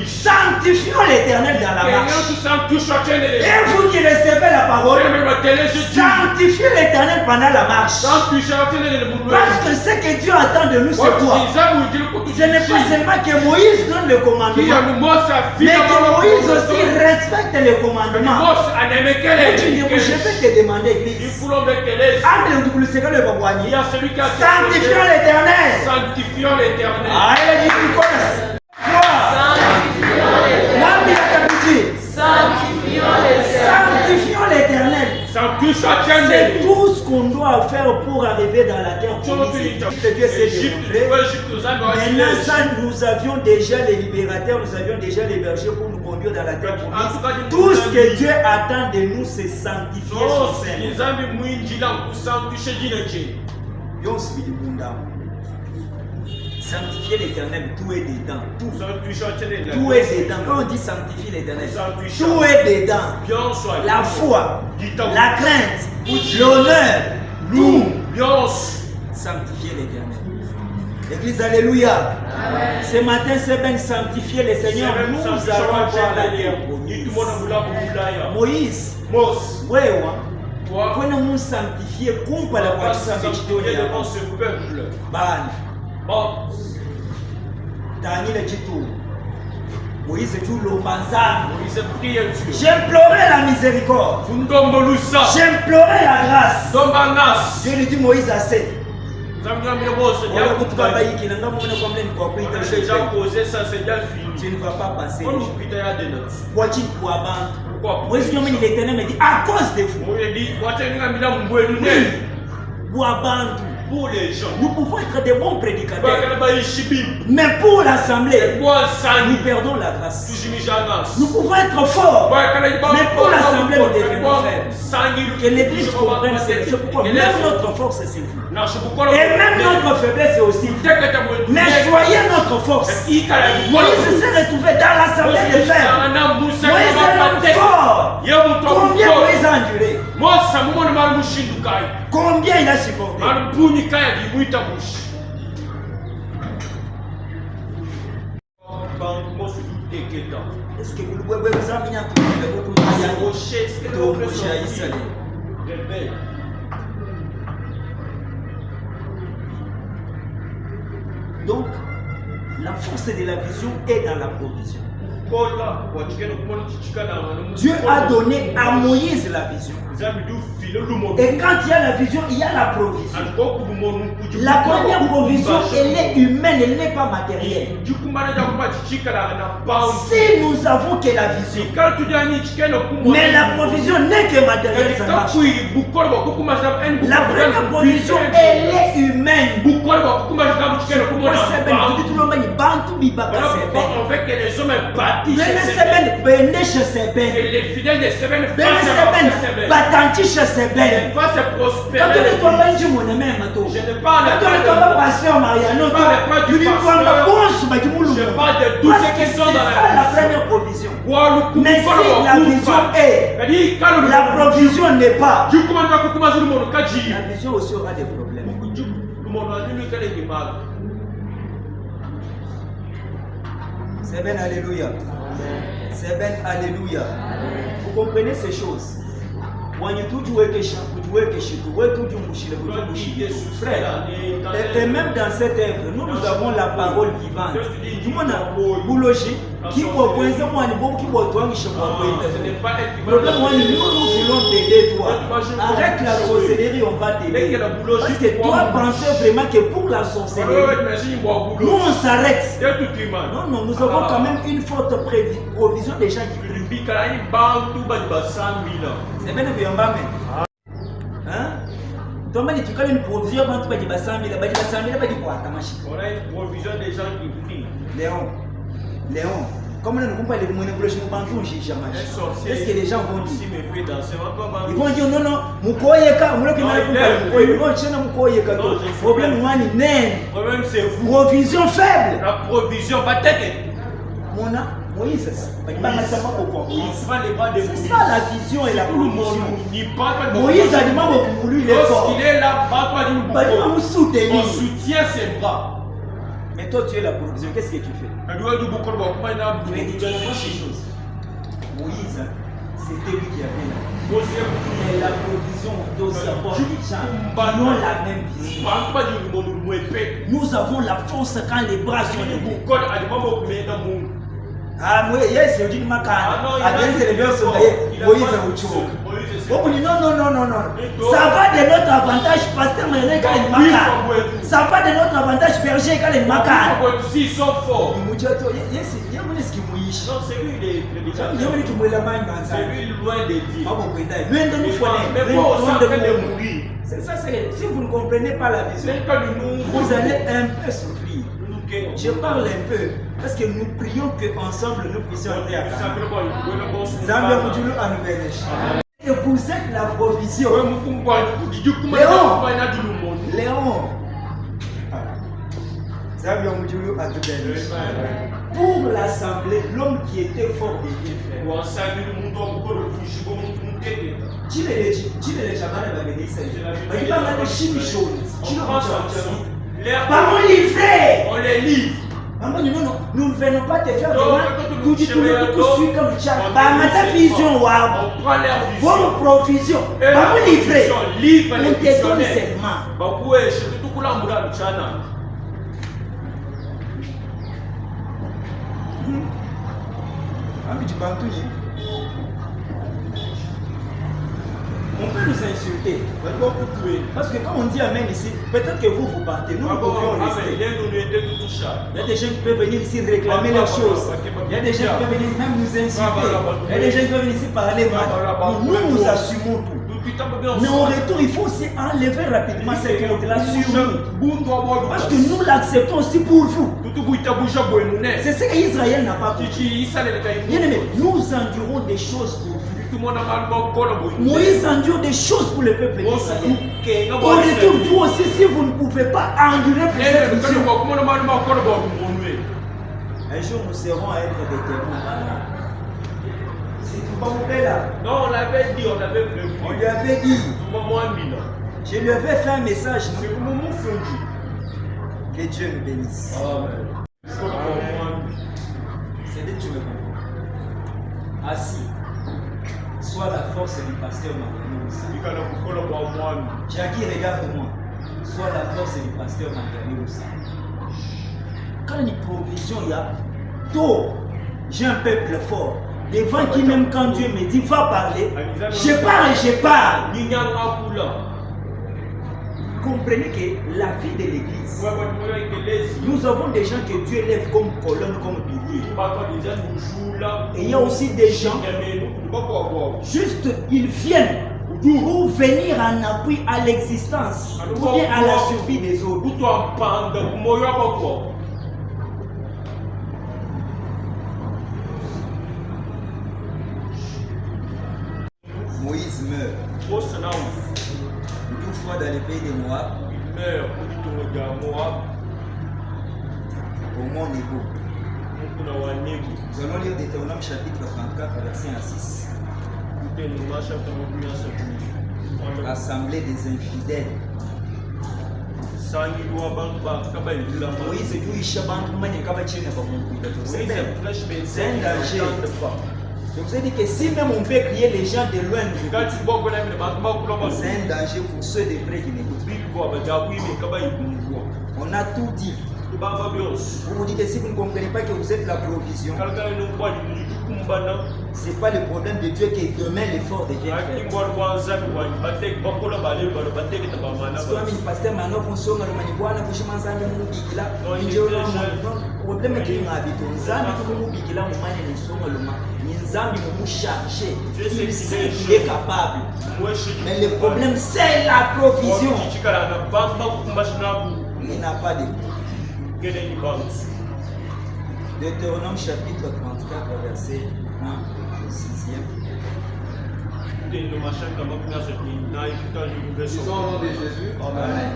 Sanctifions l'Éternel dans la marche. Et vous qui recevez la parole. Sanctifiez l'Éternel pendant la marche. Parce que ce que Dieu attend de nous, c'est quoi? Ce n'est pas seulement que Moïse donne le commandement, mais que Moïse aussi respecte le commandement. Je vais te demander, Église. Sanctifions l'Éternel. Sanctifions l'Éternel. Sanctifions l'Éternel. C'est tout ce qu'on doit faire pour arriver dans la terre promise. Maintenant, ça, nous avions déjà les libérateurs, nous avions déjà les bergers pour nous conduire dans la terre promise. Tout ce que Dieu attend de nous, c'est sanctifier son Seigneur. Sanctifier l'Éternel, tout est dedans. Tout est dedans. Quand on dit sanctifier l'Éternel, tout est dedans. La foi, la crainte, l'honneur, tout. Sanctifier l'Éternel. L'église, alléluia. Ce matin, c'est bien sanctifier le Seigneur. Nous allons voir la terre promise. Moïse, quand nous sanctifier, compa la voiture devant ce peuple. Daniel Tito. Moïse tout l'obanzan. Moïse prie Dieu. J'implorais la miséricorde. J'implorais la grâce. Dieu lui dit Moïse assez. J'ai déjà posé ça, c'est déjà fini. Tu ne vas pas passer. Pourquoi? Moïse l'Éternel me dit à cause de vous. pour les gens. Nous pouvons être des bons prédicateurs. Mais pour l'assemblée, nous perdons la grâce. Nous pouvons être forts. Mais pour l'assemblée, nous devenons faibles. Que l'église comprenne c'est pourquoi même notre force c'est vous. Et même notre faiblesse c'est aussi vous. Mais soyez notre force. Moïse s'est retrouvé dans l'assemblée des faibles. Moïse est l'homme fort. Combien Moïse a enduré? Combien il a supporté? Est-ce que vous avez besoin de donc, la force de la vision est dans la provision. Dieu a donné à Moïse la vision. Et quand il y a la vision, il y a la provision. La première provision, elle est humaine, elle n'est pas matérielle. Si nous avons que la vision, mais la provision n'est que matérielle, ça marche. La première provision, elle est humaine. Les fidèles de Seben batantisha Seben. Quand je ne parle de tous ceux qui sont dans la première provision. Mais si la vision est, la provision n'est pas, la vision aussi aura des problèmes. Seben, alléluia. Seben, alléluia. Vous comprenez ces choses. Et même dans cette œuvre, nous avons la parole vivante. Nous voulons t'aider, toi. Arrête la sorcellerie, on va t'aider. Parce que toi, pensais vraiment que pour la sorcellerie, nous on s'arrête. Non, nous avons quand même une forte provision des gens qui prient. C'est bien que hein? Donc, tu as une provision, on a une provision des gens qui prient. Léon, comment nous pas les manipulations bantou est-ce que les gens vont dire? Ils vont dire non, problème c'est vous. Provision faible. La provision va t'aider. Moïse, c'est ça la vision et la provision. Moïse a demandé pour lui, il est fort. Lorsqu'il est là, on soutient ses bras. Mais toi, tu es la provision, qu'est-ce que tu fais? Mais dis ces choses. Moïse, c'était lui qui avait la vision. Mais la provision doit savoir les gens n'ont la même vision. Nous avons la force quand les bras sont debout. Ah, moi, yes, je dis ma carte. C'est le bien Moïse non. Ça va de notre avantage, pasteur Méné, quand il m'a carte. Ça va de notre avantage, berger, quand il m'a carte. Ils sont forts. Non, c'est lui, il est c'est lui, loin de dire. C'est ça, si vous ne comprenez pas la vision, vous allez un peu souffrir. Je parle un peu, parce que nous prions qu'ensemble nous puissions entrer à la et vous êtes la provision. Léon. Pour l'assemblée, l'homme qui était fort devient faible. On les livre. Nous ne venons pas te faire de mal. Nous disons tout comme Tchad. On prend leur vision. Bonne provision. On te donne seulement. On peut nous insulter. Parce que quand on dit Amen ici, peut-être que vous partez. Nous pouvons rester. Il y a des gens qui peuvent venir ici réclamer leurs choses. Il y a des gens qui peuvent venir même nous insulter. Il y a des gens qui peuvent venir ici parler mal. Nous assumons tout. Mais au retour, il faut aussi enlever rapidement cette honte-là sur nous. Parce que nous l'acceptons aussi pour vous. C'est ce qu'Israël n'a pas compris. Bien aimé, nous endurons des choses pour vous. Moïse endure des choses pour le peuple d'Israël. Au retour, vous aussi, si vous ne pouvez pas endurer pour cette mission, un jour nous serons à être des témoins. C'est tout pas vous là. Non, on l'avait dit, on avait prévu. On lui avait dit. Je lui avais fait un message. Que Dieu nous bénisse. Amen. C'est dès que tu me comprends. Assis. Sois la force du pasteur Marguerite. Jackie, regarde-moi. Sois la force du pasteur Marguerite. Quand il y a une provision, il y a tôt. J'ai un peuple fort. Devant qui même quand Dieu me dit va parler, je parle et je parle. Comprenez que la vie de l'église, nous avons des gens que Dieu lève comme colonne, comme pilier. Et il y a aussi des gens, juste ils viennent pour venir en appui à l'existence ou bien à la survie des autres. Moïse meurt. Une fois dans le pays de Moab. Il meurt au mont Nebo. Nous allons lire Deutéronome chapitre 34, verset 1 à 6. Assemblée des infidèles. Moïse dit c'est un danger. Je vous ai dit que si même on peut crier les gens de loin, c'est un danger pour ceux de près qui n'écoutent pas. On a tout dit. Vous vous dites que si vous ne comprenez pas que vous êtes la provision, ce n'est pas le problème de Dieu que demain l'effort devient fait. Le pasteur Manoff, on sonne le maniboana, vous changez un moubikila. Le problème est que nous habitons. Zami tout le moubikila, on m'a dit son le man. Nzambi nous charger. Il sait qu'il est capable. Mais le problème, c'est la provision. Il n'a pas de Deutéronome chapitre 34, verset 1 au 6e. Disons au nom de Jésus. Amen.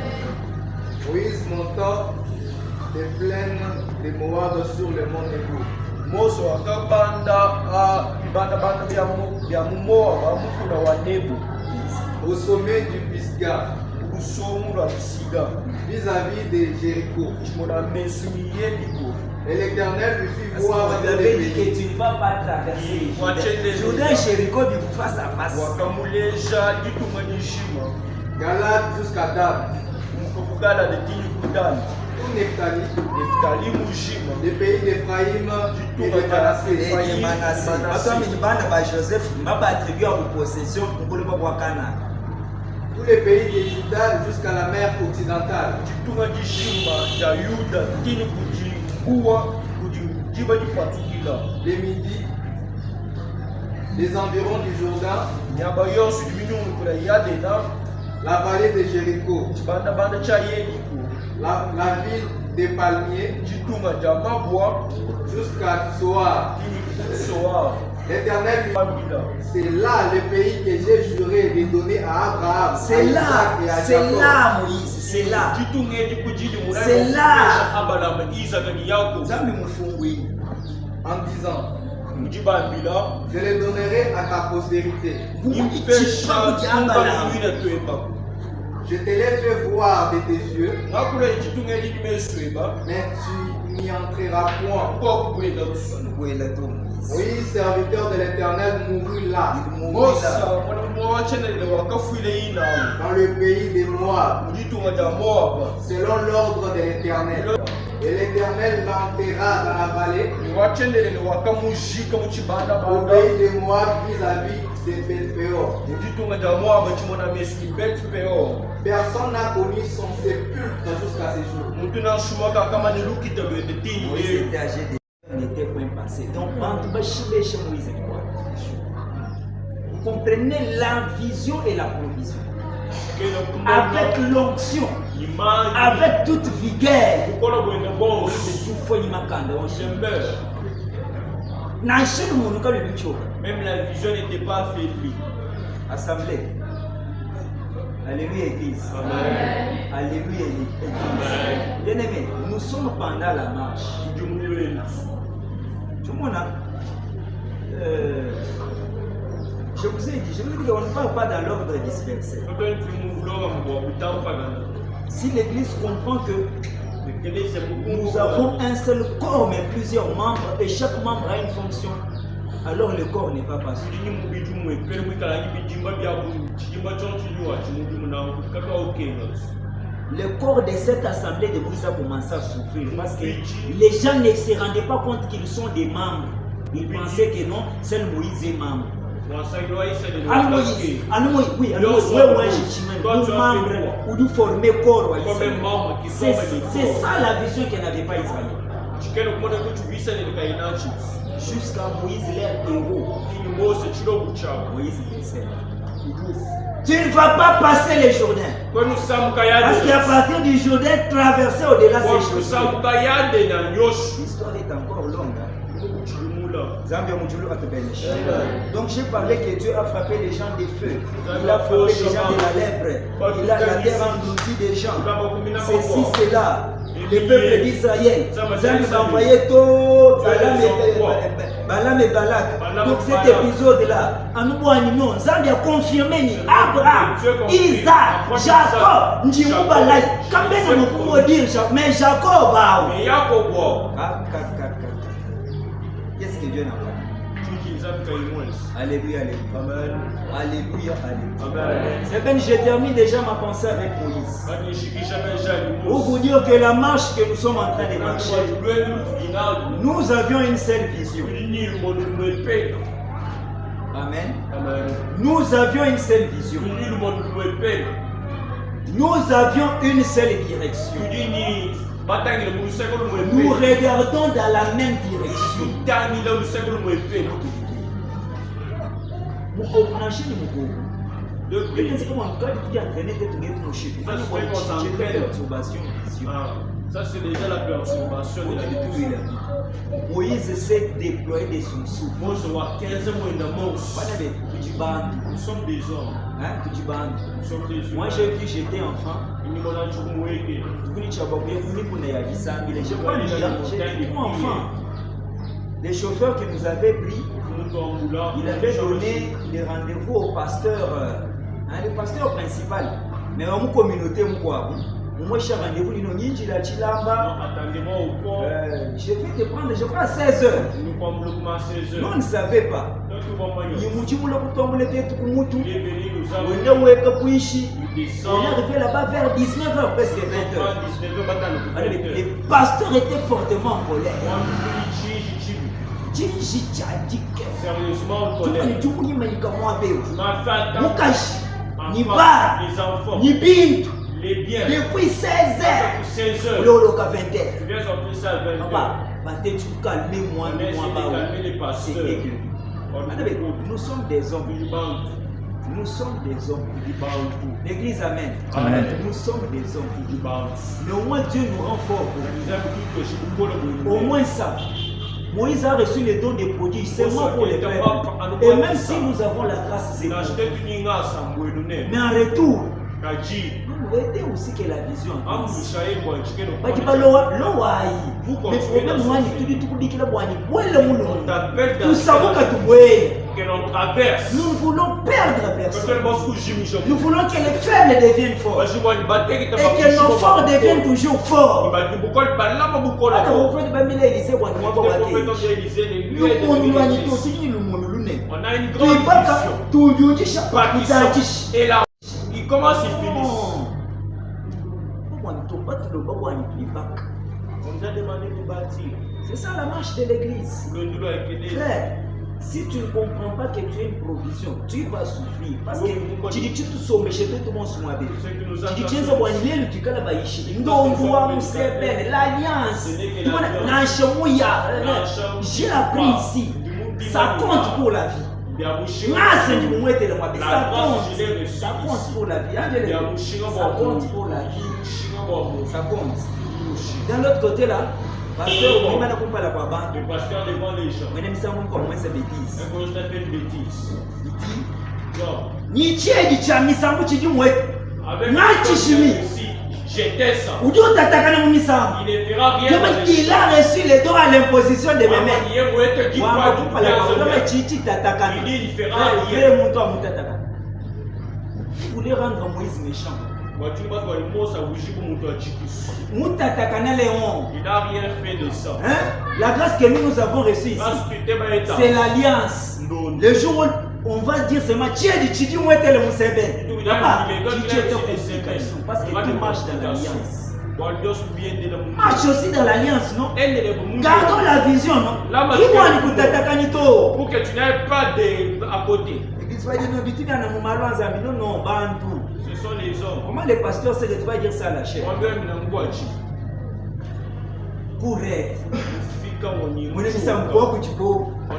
Moïse monta des plaines de Moab sur le mont Nebo. Au sommet du Pisgah. Vis-à-vis de Jéricho. Et l'Éternel lui fit voir le pays que tu ne vas pas traverser. Jourdain Jéricho du face à face. Galade jusqu'à Dan. Tout Nephtali, les pays d'Ephraïm et de Manassé. Tous les pays de Juda jusqu'à la mer occidentale. Les Midi, les environs du Jourdain, la vallée de Jéricho, la ville des palmiers, jusqu'à Tsoar. L'Éternel, c'est là le pays que j'ai juré de donner à Abraham. C'est là, c'est là, Moïse, c'est là. C'est là. En disant, je les donnerai à ta postérité. Je te l'ai fait voir de tes yeux, mais tu n'y entreras point. Moïse, serviteur de l'Éternel, mourut là, dans le pays des Moab, selon l'ordre de l'Éternel. Et l'Éternel l'enterra dans la vallée, au pays des Moab vis-à-vis de Beth-Péor. Personne n'a connu son sépulcre jusqu'à ces jours. Moïse était âgé de n'était point passé. Donc, Moïse comprenez la vision et la provision. Avec l'onction, avec toute vigueur, c'est tout fois même la vision n'était pas affaiblie. Assemblée. Alléluia Église. Amen. Alléluia Église. Bien aimé, nous sommes pendant la marche. Tout le monde a. Je vous ai dit, qu'on ne parle pas dans l'ordre dispersé. Si l'Église comprend que nous avons un seul corps mais plusieurs membres et chaque membre a une fonction, alors le corps n'est pas passé. Le corps de cette assemblée de Moïse a commencé à souffrir parce que les gens ne se rendaient pas compte qu'ils sont des membres. Ils pensaient que non, seul Moïse est membre. C'est ça la vision qu'elle n'avait pas Israël. Jusqu'à Moïse leur héros. Moïse décède. Tu ne vas pas passer les Jourdains. Parce qu'à partir du Jourdain, traverser au-delà de ces choses. L'histoire est encore longue. Donc j'ai parlé que Dieu a frappé les gens des feux. Il a frappé les gens de la lèpre. Il a la terre engloutie des gens. Ceci, cela. Le peuple d'Israël. Zambie va envoyer tout Balaam et Balak. Donc cet épisode-là, Zambie a confirmé Abraham, Isaac, Jacob, Njimoubalai. Quand même on peut dire, mais Jacob, qu'est-ce que Dieu n'a pas? Alléluia, alléluia. Amen. Alléluia, alléluia. Amen. C'est bien, je termine déjà ma pensée avec Moïse. Pour vous dire que la marche que nous sommes en train de marcher, nous avions une seule vision. Amen. Nous avions une seule vision. Nous avions une seule direction. Nous regardons dans la même direction. Ça c'est déjà la perturbation de la vie. Moïse s'est déployé de son souffle. Nous sommes des hommes. Moi j'ai vu, j'étais enfant. Enfant. Les chauffeurs qui nous avaient pris, il avait donné les rendez-vous au pasteur, le pasteur principal. Mais dans mon communauté, moi j'ai rendez-vous, je vais te prendre, je crois à 16h. Nous on ne savait pas. On est arrivé là-bas vers 19h, presque 20h. Les pasteurs étaient fortement en colère. Sérieusement, en colère. Les biens. Depuis 16h. Lolo 20h. Tu viens sortir ça à 20h. Tu calmes-moi. Calmer les pasteurs. Nous sommes des hommes. Nous sommes des hommes. L'église, amen. Amen. Nous sommes des hommes. Mais au moins Dieu nous rend forts. Au moins ça. Moïse a reçu les dons des prodiges seulement pour les peuples. Et même si nous avons la grâce, c'est mais en retour, nous aider aussi que la vision. Nous voulons perdre personne. Nous voulons que les faibles deviennent forts. Et que nos forts deviennent toujours forts. On a une grande vision. Et là, il commence, il finit. On nous a demandé de bâtir. C'est ça la marche de l'église. Frère, si tu ne comprends pas que tu as une provision, tu vas souffrir. Parce que tu dis tu te sauves, mais je te demande ce mois. Tu dis tu es un bonnier, tu es un baïchi. Non, nous c'est belle. L'alliance. J'ai appris ici. Ça compte pour la vie. Ça compte pour la vie. Ça compte pour la vie. Ça compte. Dans l'autre côté là, le pasteur devant les gens. C'est bêtise. J'étais ça. Il ne fera rien. Il a reçu les dons à l'imposition de mes mains. Il fera rien. Il voulait rendre Moïse méchant. Il n'a rien fait de ça. La grâce que nous avons reçue ici, c'est l'alliance. Le jour où on va dire seulement parce que tu marches dans l'alliance. Marche aussi dans l'alliance, non? Gardons la vision, non? Pour que tu n'ailles pas à côté. Ce sont les hommes. Comment les pasteurs sait que tu vas dire ça à la chair? Pour être. On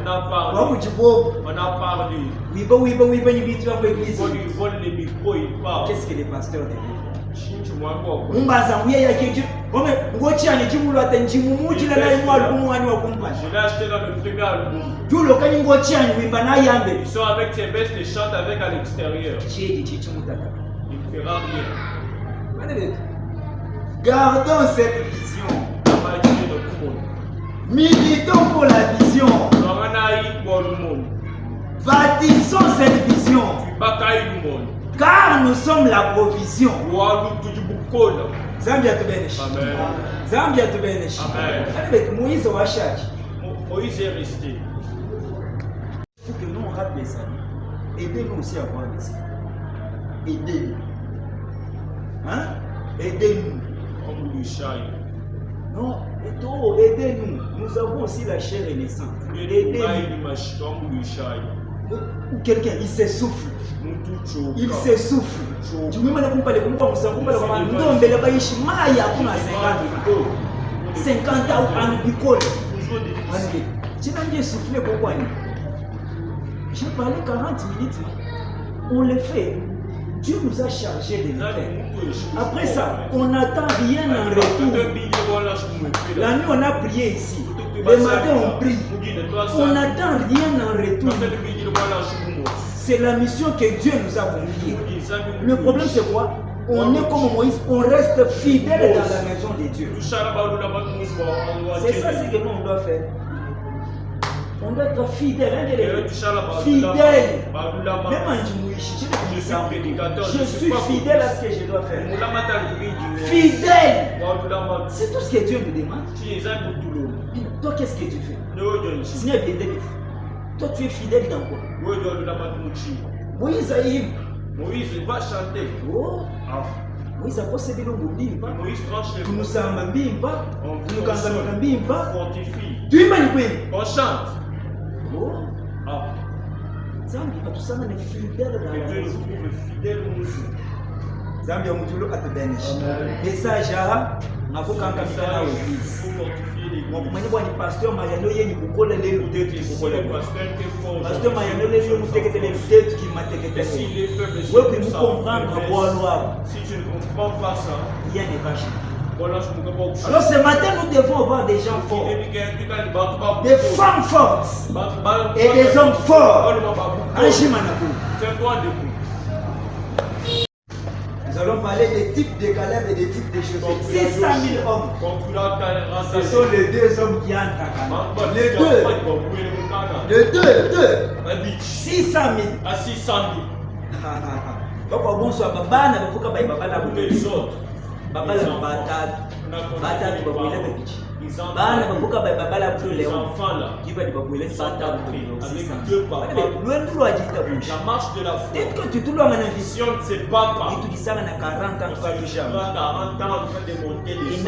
a parlé. Il vole les micros, il parle. Qu'est-ce que les pasteurs devaient faire? Je l'ai acheté dans le premier album. Ils sont avec ses vestes et chantent avec à l'extérieur. Il ne fera rien. Gardons cette vision. Militons pour la vision. Bâtissons cette vision. Car nous sommes la provision. Zambia to Benesh. Zambia to Benesh. Moïse va charge. Moïse est resté. Il faut que nous on rate les amis. Aidez-nous aussi à voir les amis. Aidez-nous. Hein? Aidez-nous. Non, aidez-nous. Nous avons aussi la chair naissante. Aidez-nous. Ou quelqu'un, il s'essouffle. Il s'essouffle. Tu me demandes pourquoi les gens sont 50 ans en bicole. Tu n'as pas soufflé pourquoi? J'ai parlé 40 minutes. On le fait. Dieu nous a chargé de le faire. Après ça, on n'attend rien en retour. La nuit, on a prié ici. Le matin, on prie. On n'attend rien en retour. C'est la mission que Dieu nous a confiée. Le problème, c'est quoi? On est comme Moïse, on reste fidèle dans la maison de Dieu. C'est ça ce que nous on doit faire. On doit être fidèle. Fidèle. Même en je suis fidèle à ce que je dois faire. Fidèle. C'est tout ce que Dieu nous demande. Toi, qu'est-ce que tu fais? Toi, tu es fidèle dans quoi? Moïse va chanter. Oh. Moïse a possédé le bimba. Moïse tranche les nous sommes bimba. Nous sommes bimba. On chante. Oh. Zambia, tout ça, on est fidèle dans la maison. Zambia, Moutoulou a te bénéfice. Message à Nabokanka Mikana au Église. Mon pasteur Mariano y est ni beaucoup les luttes qui beaucoup les pasteur Mariano les luttes qui m'a été. Oui, nous comprendre si tu ne comprends pas ça, rien n'est pas. Alors ce matin, nous devons avoir des gens forts, des femmes fortes et des hommes forts. Nous allons parler des types de Caleb et des types de Josué. 600 000 hommes. Ce sont les deux hommes qui entrent à Canaan. Les deux. 600 000. À 600 000. Bonsoir, Babana, Babala batatu babuile bekichi bana bavuka babala plus enfants là qui va babuile batatu avec deux papas. La marche de la foi. Peut-être que tu te l'as en vision de ses papas. Tu dis ça dans 40 ans pas du jamais. 40 ans en train de monter les choses.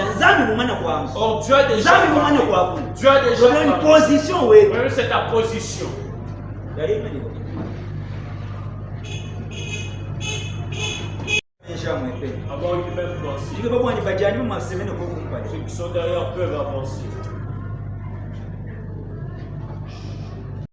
Oh, Dieu a déjà Dieu a déjà une position, oui. C'est ta position. Avoir une même pensée. Ceux qui sont derrière peuvent avancer.